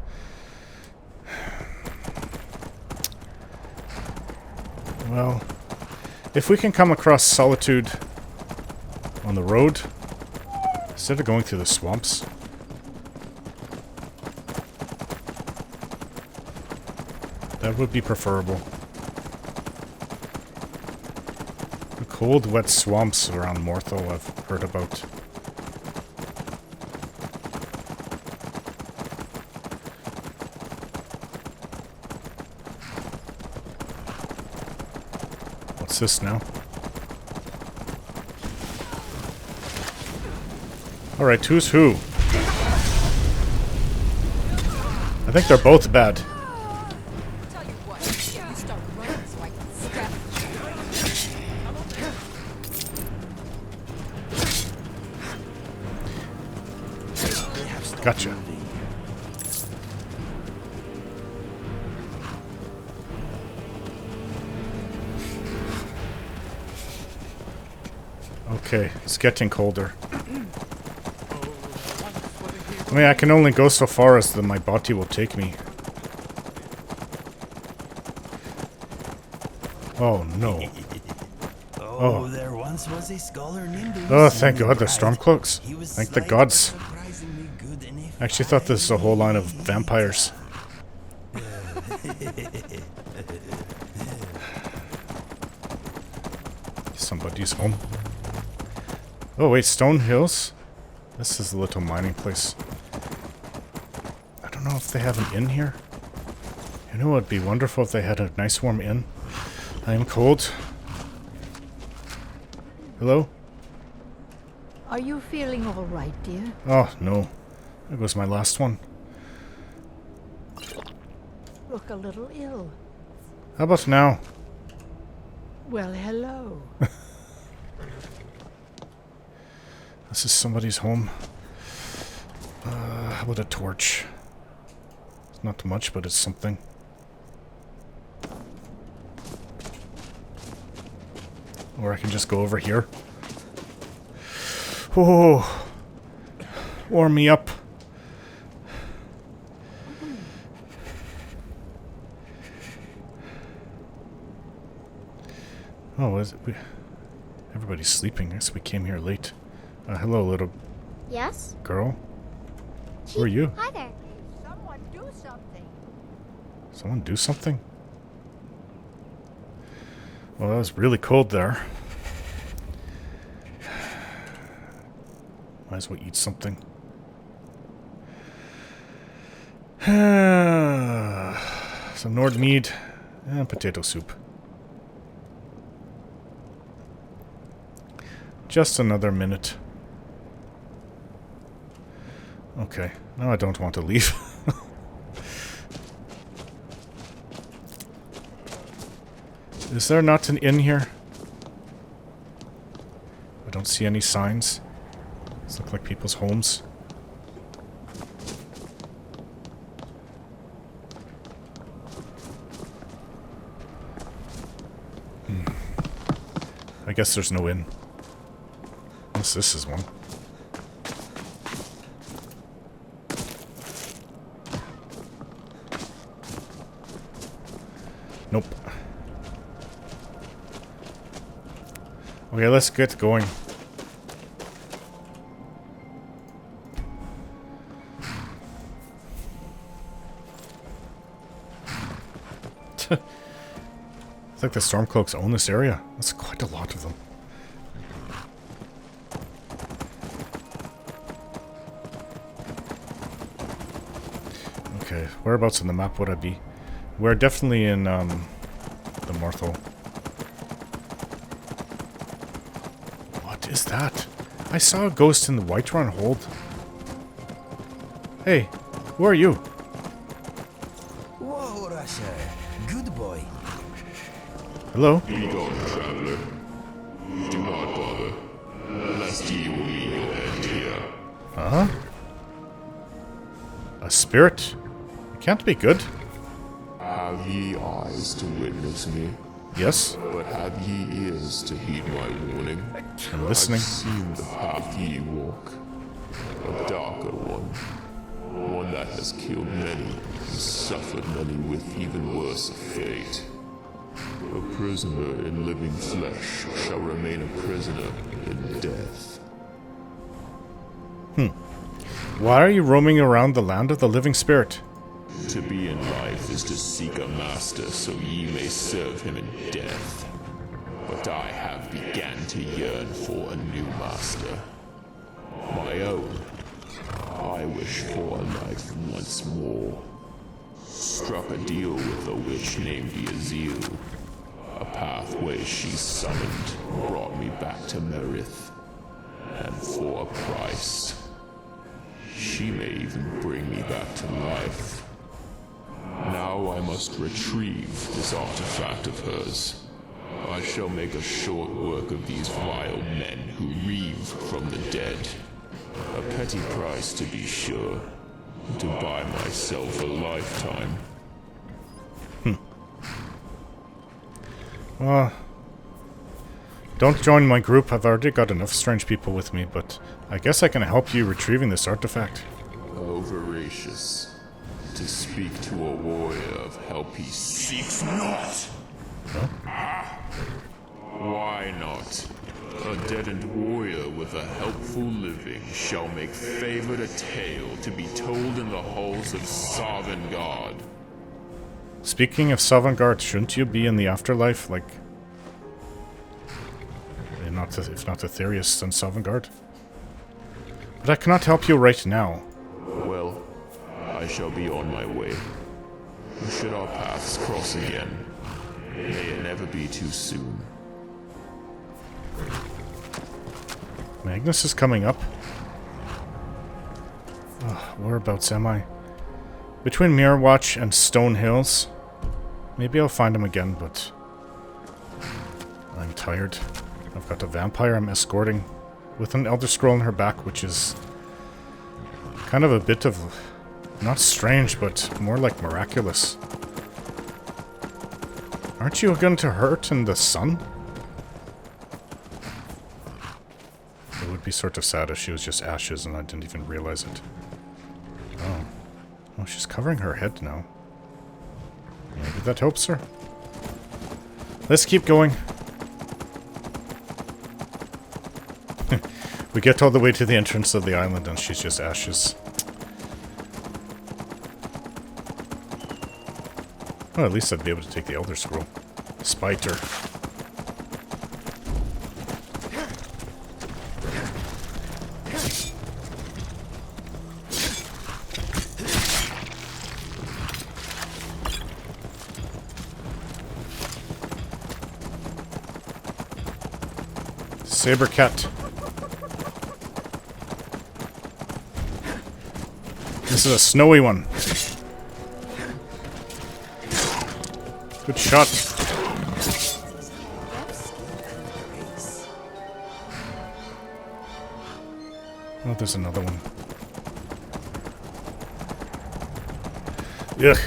Well, if we can come across Solitude on the road, instead of going through the swamps. That would be preferable. The cold, wet swamps around Morthal I've heard about. What's this now? Alright, who's who? I think they're both bad. Gotcha. Okay, it's getting colder. I mean, I can only go so far as my body will take me. Oh no. Oh, there once was a scholar named Oh, thank God, the Stormcloaks. Thank the gods. I actually thought this was a whole line of vampires. Somebody's home. Oh wait, Stone Hills? This is a little mining place. I don't know if they have an inn here. You know, it'd be wonderful if they had a nice warm inn. I am cold. Hello? Are you feeling all right, dear? Oh, no. That was my last one. Look a little ill. How about now? Well, hello. This is somebody's home. How about a torch? It's not much, but it's something. Or I can just go over here. Oh, warm me up. Oh, is it? Everybody's sleeping. I guess we came here late. Hello, little Yes? girl. Who are you? Hi there. Someone do something. Someone do something? Well, that was really cold there. Might as well eat something. Some Nord mead and potato soup. Just another minute. Okay, now I don't want to leave. Is there not an inn here? I don't see any signs. These look like people's homes. I guess there's no inn. Unless this is one. Nope. Okay, let's get going. I think the Stormcloaks own this area. That's quite a lot of them. Okay, whereabouts on the map would I be? We're definitely in the Morthal. What is that? I saw a ghost in the Whiterun hold. Hey, who are you? Whoa, Russia. Good boy. Hello? Be gone, traveler. Do not bother, lest ye will meet your end here. Huh? A spirit? It can't be good. Have ye eyes to witness me? Yes. But have ye ears to heed my warning? I'm listening. I've seen the path ye walk. A darker one. One that has killed many and suffered many with even worse fate. A prisoner in living flesh shall remain a prisoner in death. Why are you roaming around the land of the living spirit? To be in life is to seek a master so ye may serve him in death. But I have began to yearn for a new master. My own. I wish for a life once more. Struck a deal with a witch named Yazil. A pathway she summoned brought me back to Merith. And for a price, she may even bring me back to life. Now I must retrieve this artifact of hers. I shall make a short work of these vile men who reave from the dead. A petty price, to be sure, to buy myself a lifetime. Don't join my group. I've already got enough strange people with me, but I guess I can help you retrieving this artifact. Oh, voracious. To speak to a warrior of help he seeks not. Huh? Why not? A deadened warrior with a helpful living shall make favored a tale to be told in the halls of Dawnguard. Speaking of Dawnguard, shouldn't you be in the afterlife, like... if not Aetherius, then Dawnguard? But I cannot help you right now. Well, I shall be on my way. Should our paths cross again, may it never be too soon. Magnus is coming up. Whereabouts am I? Between Mirrorwatch and Stone Hills. Maybe I'll find him again, but... I'm tired. I've got a vampire I'm escorting with an Elder Scroll in her back, which is kind of a bit of... not strange, but more like miraculous. Aren't you going to hurt in the sun? It would be sort of sad if she was just ashes and I didn't even realize it. Oh. Oh, she's covering her head now. Maybe that helps her. Let's keep going. We get all the way to the entrance of the island and she's just ashes. Well, at least I'd be able to take the Elder Scroll. Spite her. Saber cat. This is a snowy one. Good shot. Oh, there's another one. Ugh.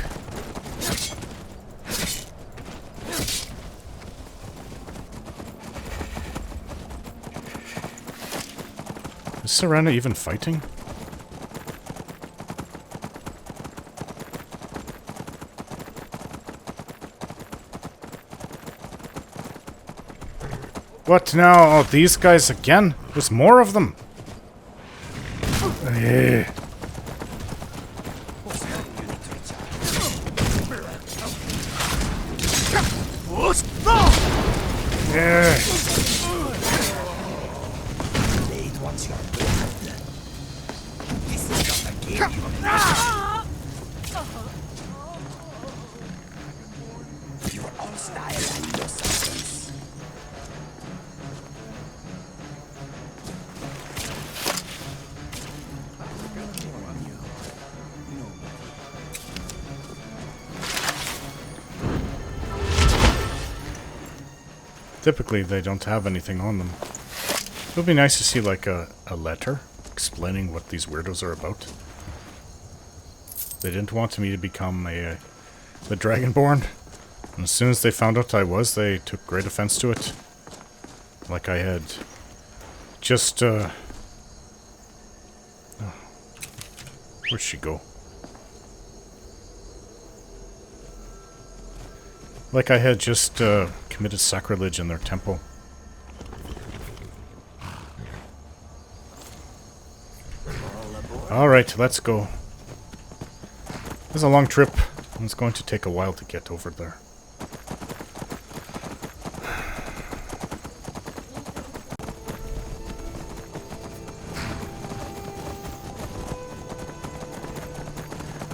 Is Serana even fighting? What now? Oh, these guys again? There's more of them. Yeah. Typically, they don't have anything on them. It would be nice to see, like, a letter explaining what these weirdos are about. They didn't want me to become the Dragonborn. And as soon as they found out I was, they took great offense to it. Like I had just, oh. Where'd she go? Like I had just, committed sacrilege in their temple. Alright, let's go. This is a long trip, and it's going to take a while to get over there.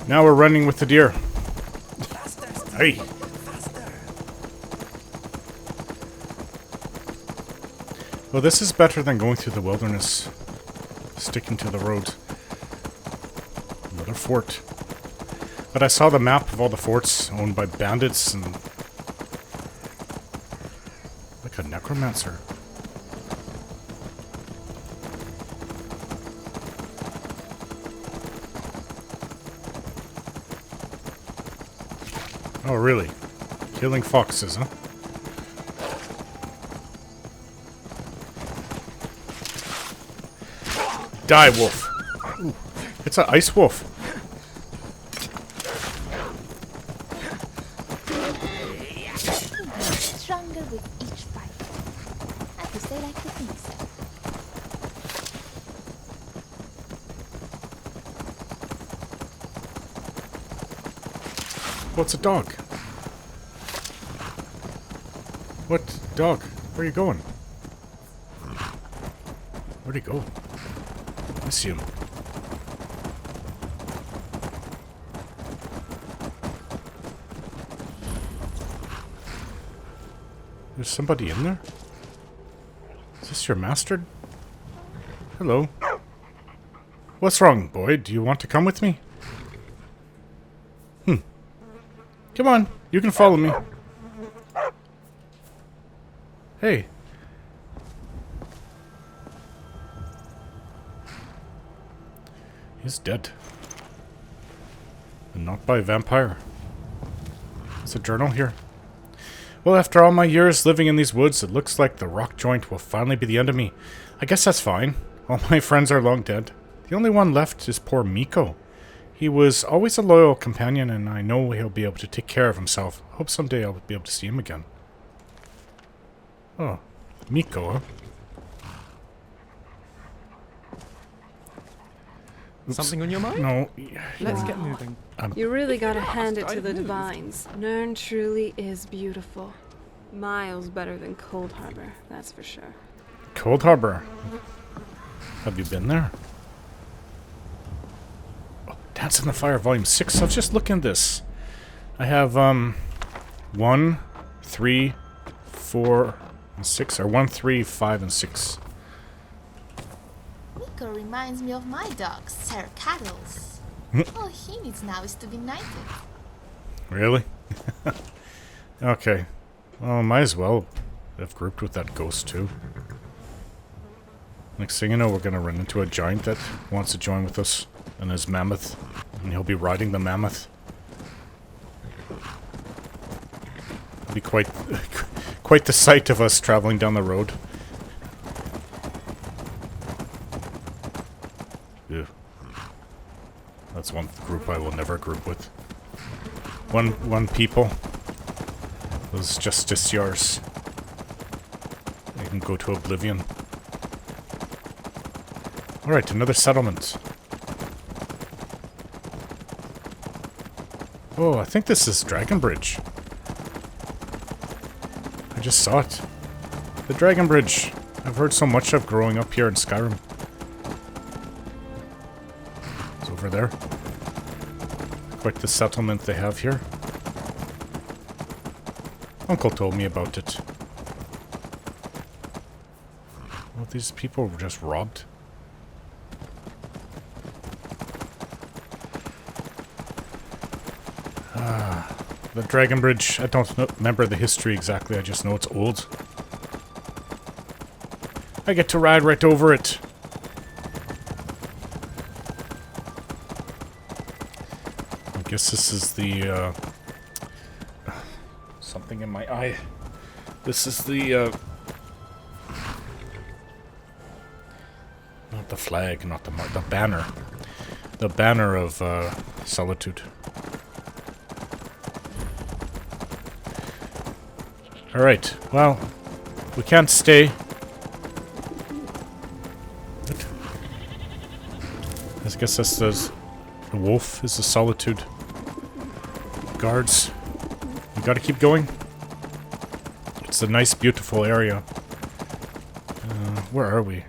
Now we're running with the deer. Hey! Well, this is better than going through the wilderness. Sticking to the road. Another fort. But I saw the map of all the forts owned by bandits and... like a necromancer. Oh, really? Killing foxes, huh? Die, wolf. Ooh, it's an ice wolf. Stronger with each fight. At least I like to think so. What's a dog? What? Dog? Where are you going? Where'd he go? I see him. There's somebody in there? Is this your master? Hello. What's wrong, boy? Do you want to come with me? Come on, you can follow me. Hey. He's dead. And not by a vampire. There's a journal here. Well, after all my years living in these woods, it looks like the rock joint will finally be the end of me. I guess that's fine. All my friends are long dead. The only one left is poor Miko. He was always a loyal companion, and I know he'll be able to take care of himself. I hope someday I'll be able to see him again. Oh, Miko, huh? Oops. Something on your mind? No. Let's get moving. You really gotta hand it to the Divines. Nern truly is beautiful. Miles better than Cold Harbor, that's for sure. Cold Harbor? Have you been there? Oh, Dance in the Fire Volume 6. I was just looking at this. I have, 1, 3, 4, and 6. Or 1, 3, 5, and 6. Miko reminds me of my dog, Sir Caddles. All he needs now is to be knighted. Really? Okay. Well, might as well have grouped with that ghost too. Next thing you know, we're gonna run into a giant that wants to join with us and his mammoth. And he'll be riding the mammoth. It'll be quite the sight of us traveling down the road. Ew. That's one group I will never group with. One people. Those justiciars. They can go to oblivion. Alright, another settlement. Oh, I think this is Dragon Bridge. I just saw it. The Dragon Bridge. I've heard so much of growing up here in Skyrim. It's over there. Quite the settlement they have here. Uncle told me about it. Well, these people were just robbed. The Dragon Bridge, I don't remember the history exactly, I just know it's old. I get to ride right over it. I guess this is the, something in my eye. This is the, not the flag, not the the banner. The banner of, Solitude. Alright, well, we can't stay. What? I guess this says the wolf is the Solitude. Guards, we gotta keep going. It's a nice, beautiful area. Where are we?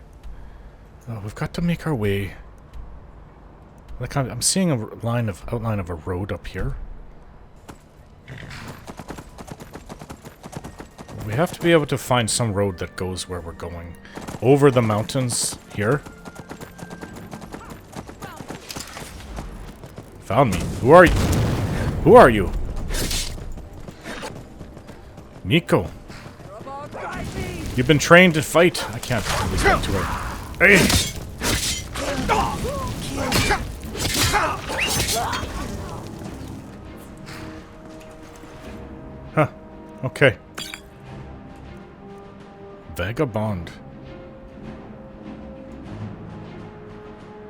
Oh, we've got to make our way. Like I'm seeing a outline of a road up here. We have to be able to find some road that goes where we're going. Over the mountains here. Found me. Who are you? Who are you? Miko. You've been trained to fight. I can't really get to her. Hey! Huh. Okay. Vagabond.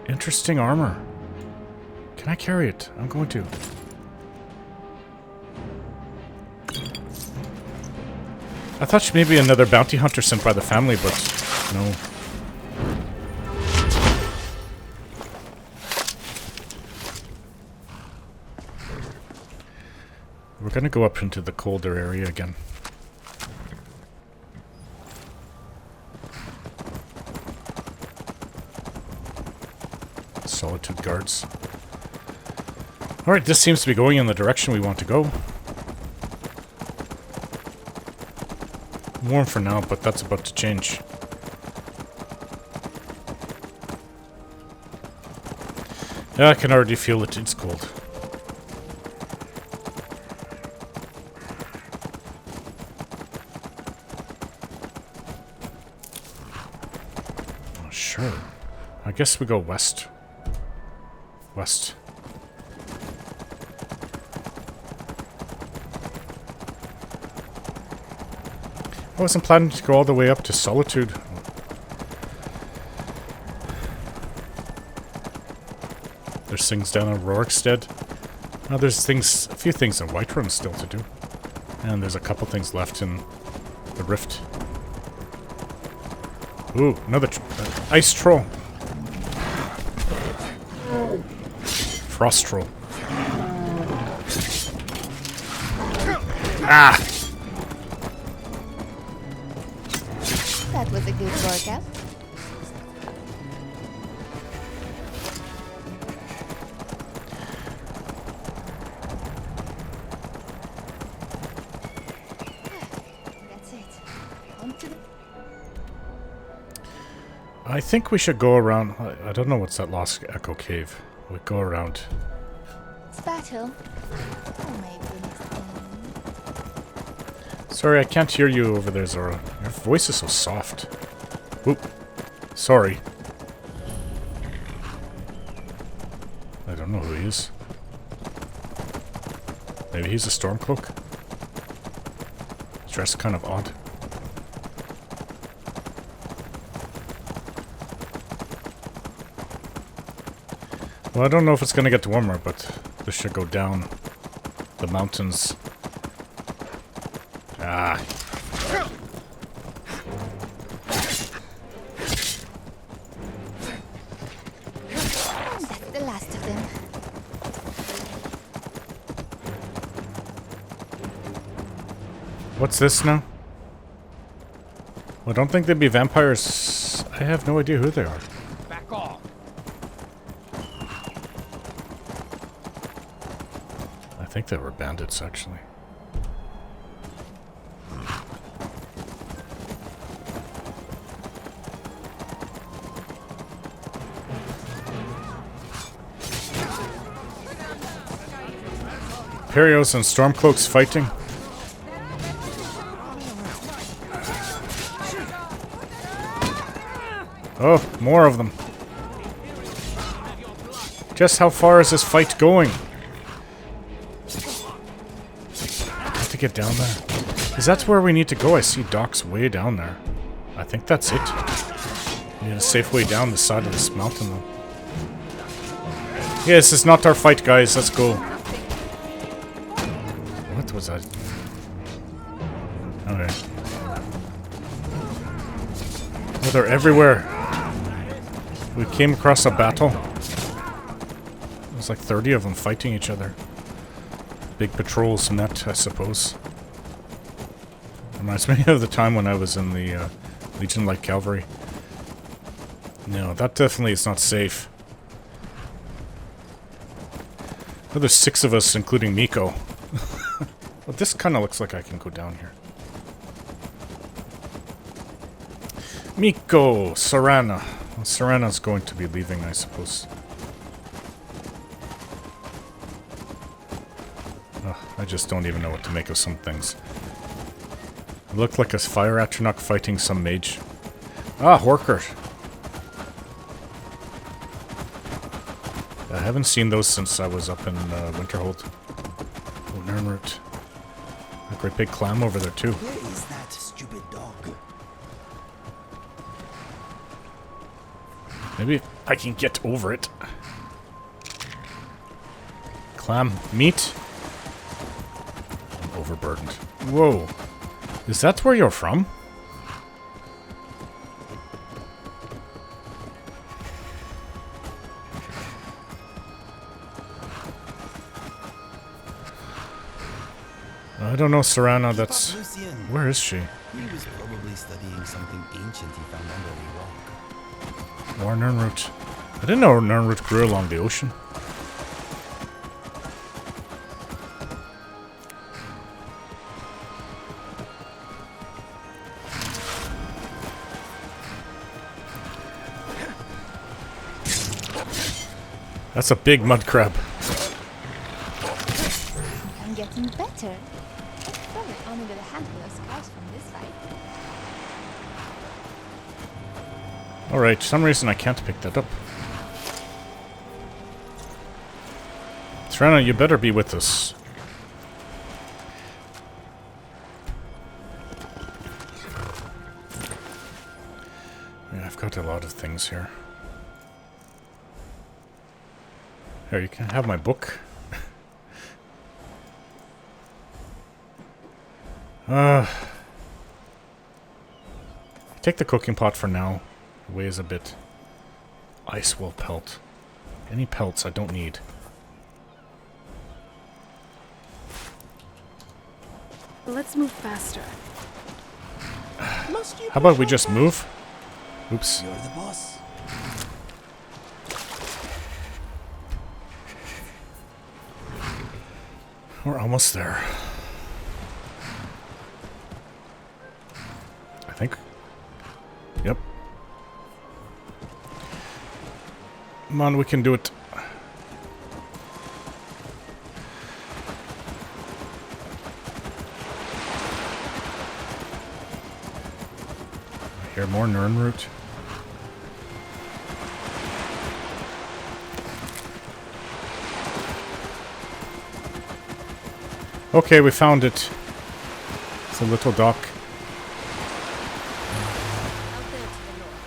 Interesting armor. Can I carry it? I'm going to. I thought she may be another bounty hunter sent by the family, but no. We're gonna go up into the colder area again. Solitude guards. Alright, this seems to be going in the direction we want to go. Warm for now, but that's about to change. Yeah, I can already feel it. It's cold. Oh, sure. I guess we go west. West. I wasn't planning to go all the way up to Solitude. There's things down in Rorikstead. Now there's things, a few things in Whiterun still to do. And there's a couple things left in the Rift. Ooh, another ice troll. Frost troll. Ah! That was a good workout. That's it. On to the... I think we should go around. I don't know what's that Lost Echo Cave. We go around. It's battle. Oh my goodness. Sorry, I can't hear you over there, Zora. Your voice is so soft. Whoop. Sorry. I don't know who he is. Maybe he's a Stormcloak? He's dressed kind of odd. Well, I don't know if it's gonna get warmer, but this should go down the mountains. Ah. That's the last of them. What's this now? Well, I don't think they'd be vampires. I have no idea who they are. Back off. I think they were bandits, actually. Imperials and Stormcloaks fighting. Oh, more of them. Just how far is this fight going? I have to get down there. Is that where we need to go? I see docks way down there. I think that's it. We need a safe way down the side of this mountain, though. Yeah, this is not our fight, guys. Let's go. What was that? Okay. Oh, they're everywhere. We came across a battle. It was like 30 of them fighting each other. Big patrols met, I suppose. Reminds me of the time when I was in the Legion Light Cavalry. No, that definitely is not safe. Oh, there's 6 of us, including Miko. Well, this kind of looks like I can go down here. Miko, Sarana. Well, Sarana's going to be leaving, I suppose. I just don't even know what to make of some things. It looked like a fire atronach fighting some mage. Ah, Horker. I haven't seen those since I was up in Winterhold. Oh, Nernroot. A great big clam over there, too. Where is that stupid dog? Maybe I can get over it. Clam meat. I'm overburdened. Whoa. Is that where you're from? I don't know, Serana, that's... Where is she? He was probably studying something ancient he found under a rock. More Nernroot. I didn't know Nernroot grew along the ocean. That's a big mud crab. I'm getting better. Probably only with a handful of scars from this fight. Alright, for some reason I can't pick that up. Serana, you better be with us. Yeah, I've got a lot of things here. Here, you can have my book. Take the cooking pot for now. It weighs a bit. Ice wool pelt. Any pelts I don't need. Let's move faster. How about we just move? Oops. You're the boss. We're almost there. I think. Yep. Come on, we can do it. I hear more Nernroot. Okay, we found it. It's a little dock. Out there to the north.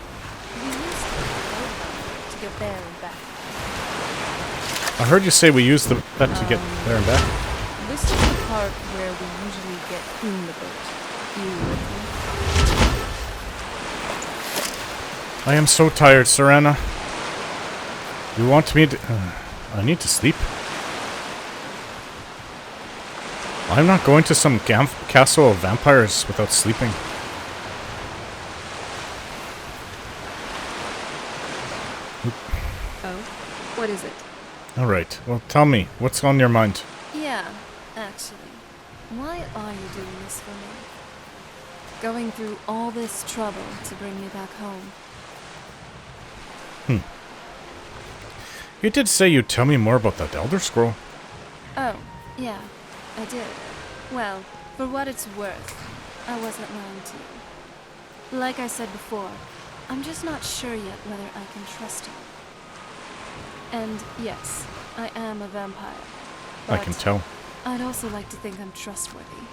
We used to get there and back. I heard you say we use that to get there and back. This is the part where we usually get in the boat. You with me? I am so tired, Serana. You want me to... I need to sleep. I'm not going to some castle of vampires without sleeping. Oh? What is it? Alright, well tell me, what's on your mind? Yeah, actually. Why are you doing this for me? Going through all this trouble to bring me back home. You did say you'd tell me more about that Elder Scroll. Oh, yeah, I did. Well, for what it's worth, I wasn't lying to you. Like I said before, I'm just not sure yet whether I can trust you. And yes, I am a vampire. I can tell. I'd also like to think I'm trustworthy.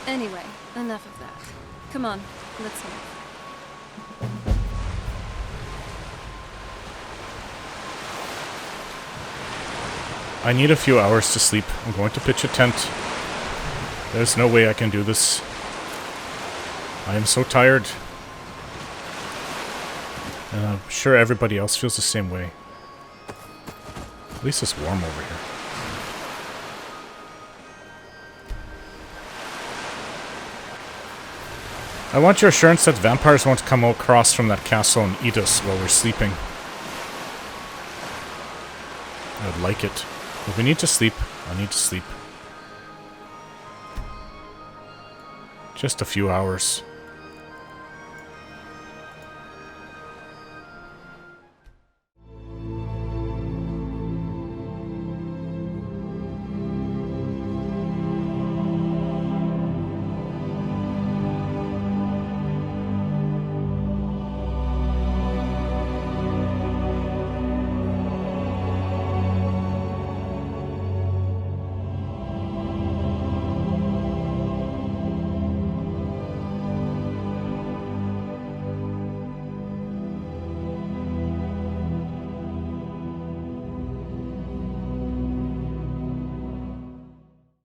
Anyway, enough of that. Come on, let's move. I need a few hours to sleep. I'm going to pitch a tent. There's no way I can do this. I am so tired. And I'm sure everybody else feels the same way. At least it's warm over here. I want your assurance that vampires won't come across from that castle and eat us while we're sleeping. I'd like it. If we need to sleep, I need to sleep. Just a few hours.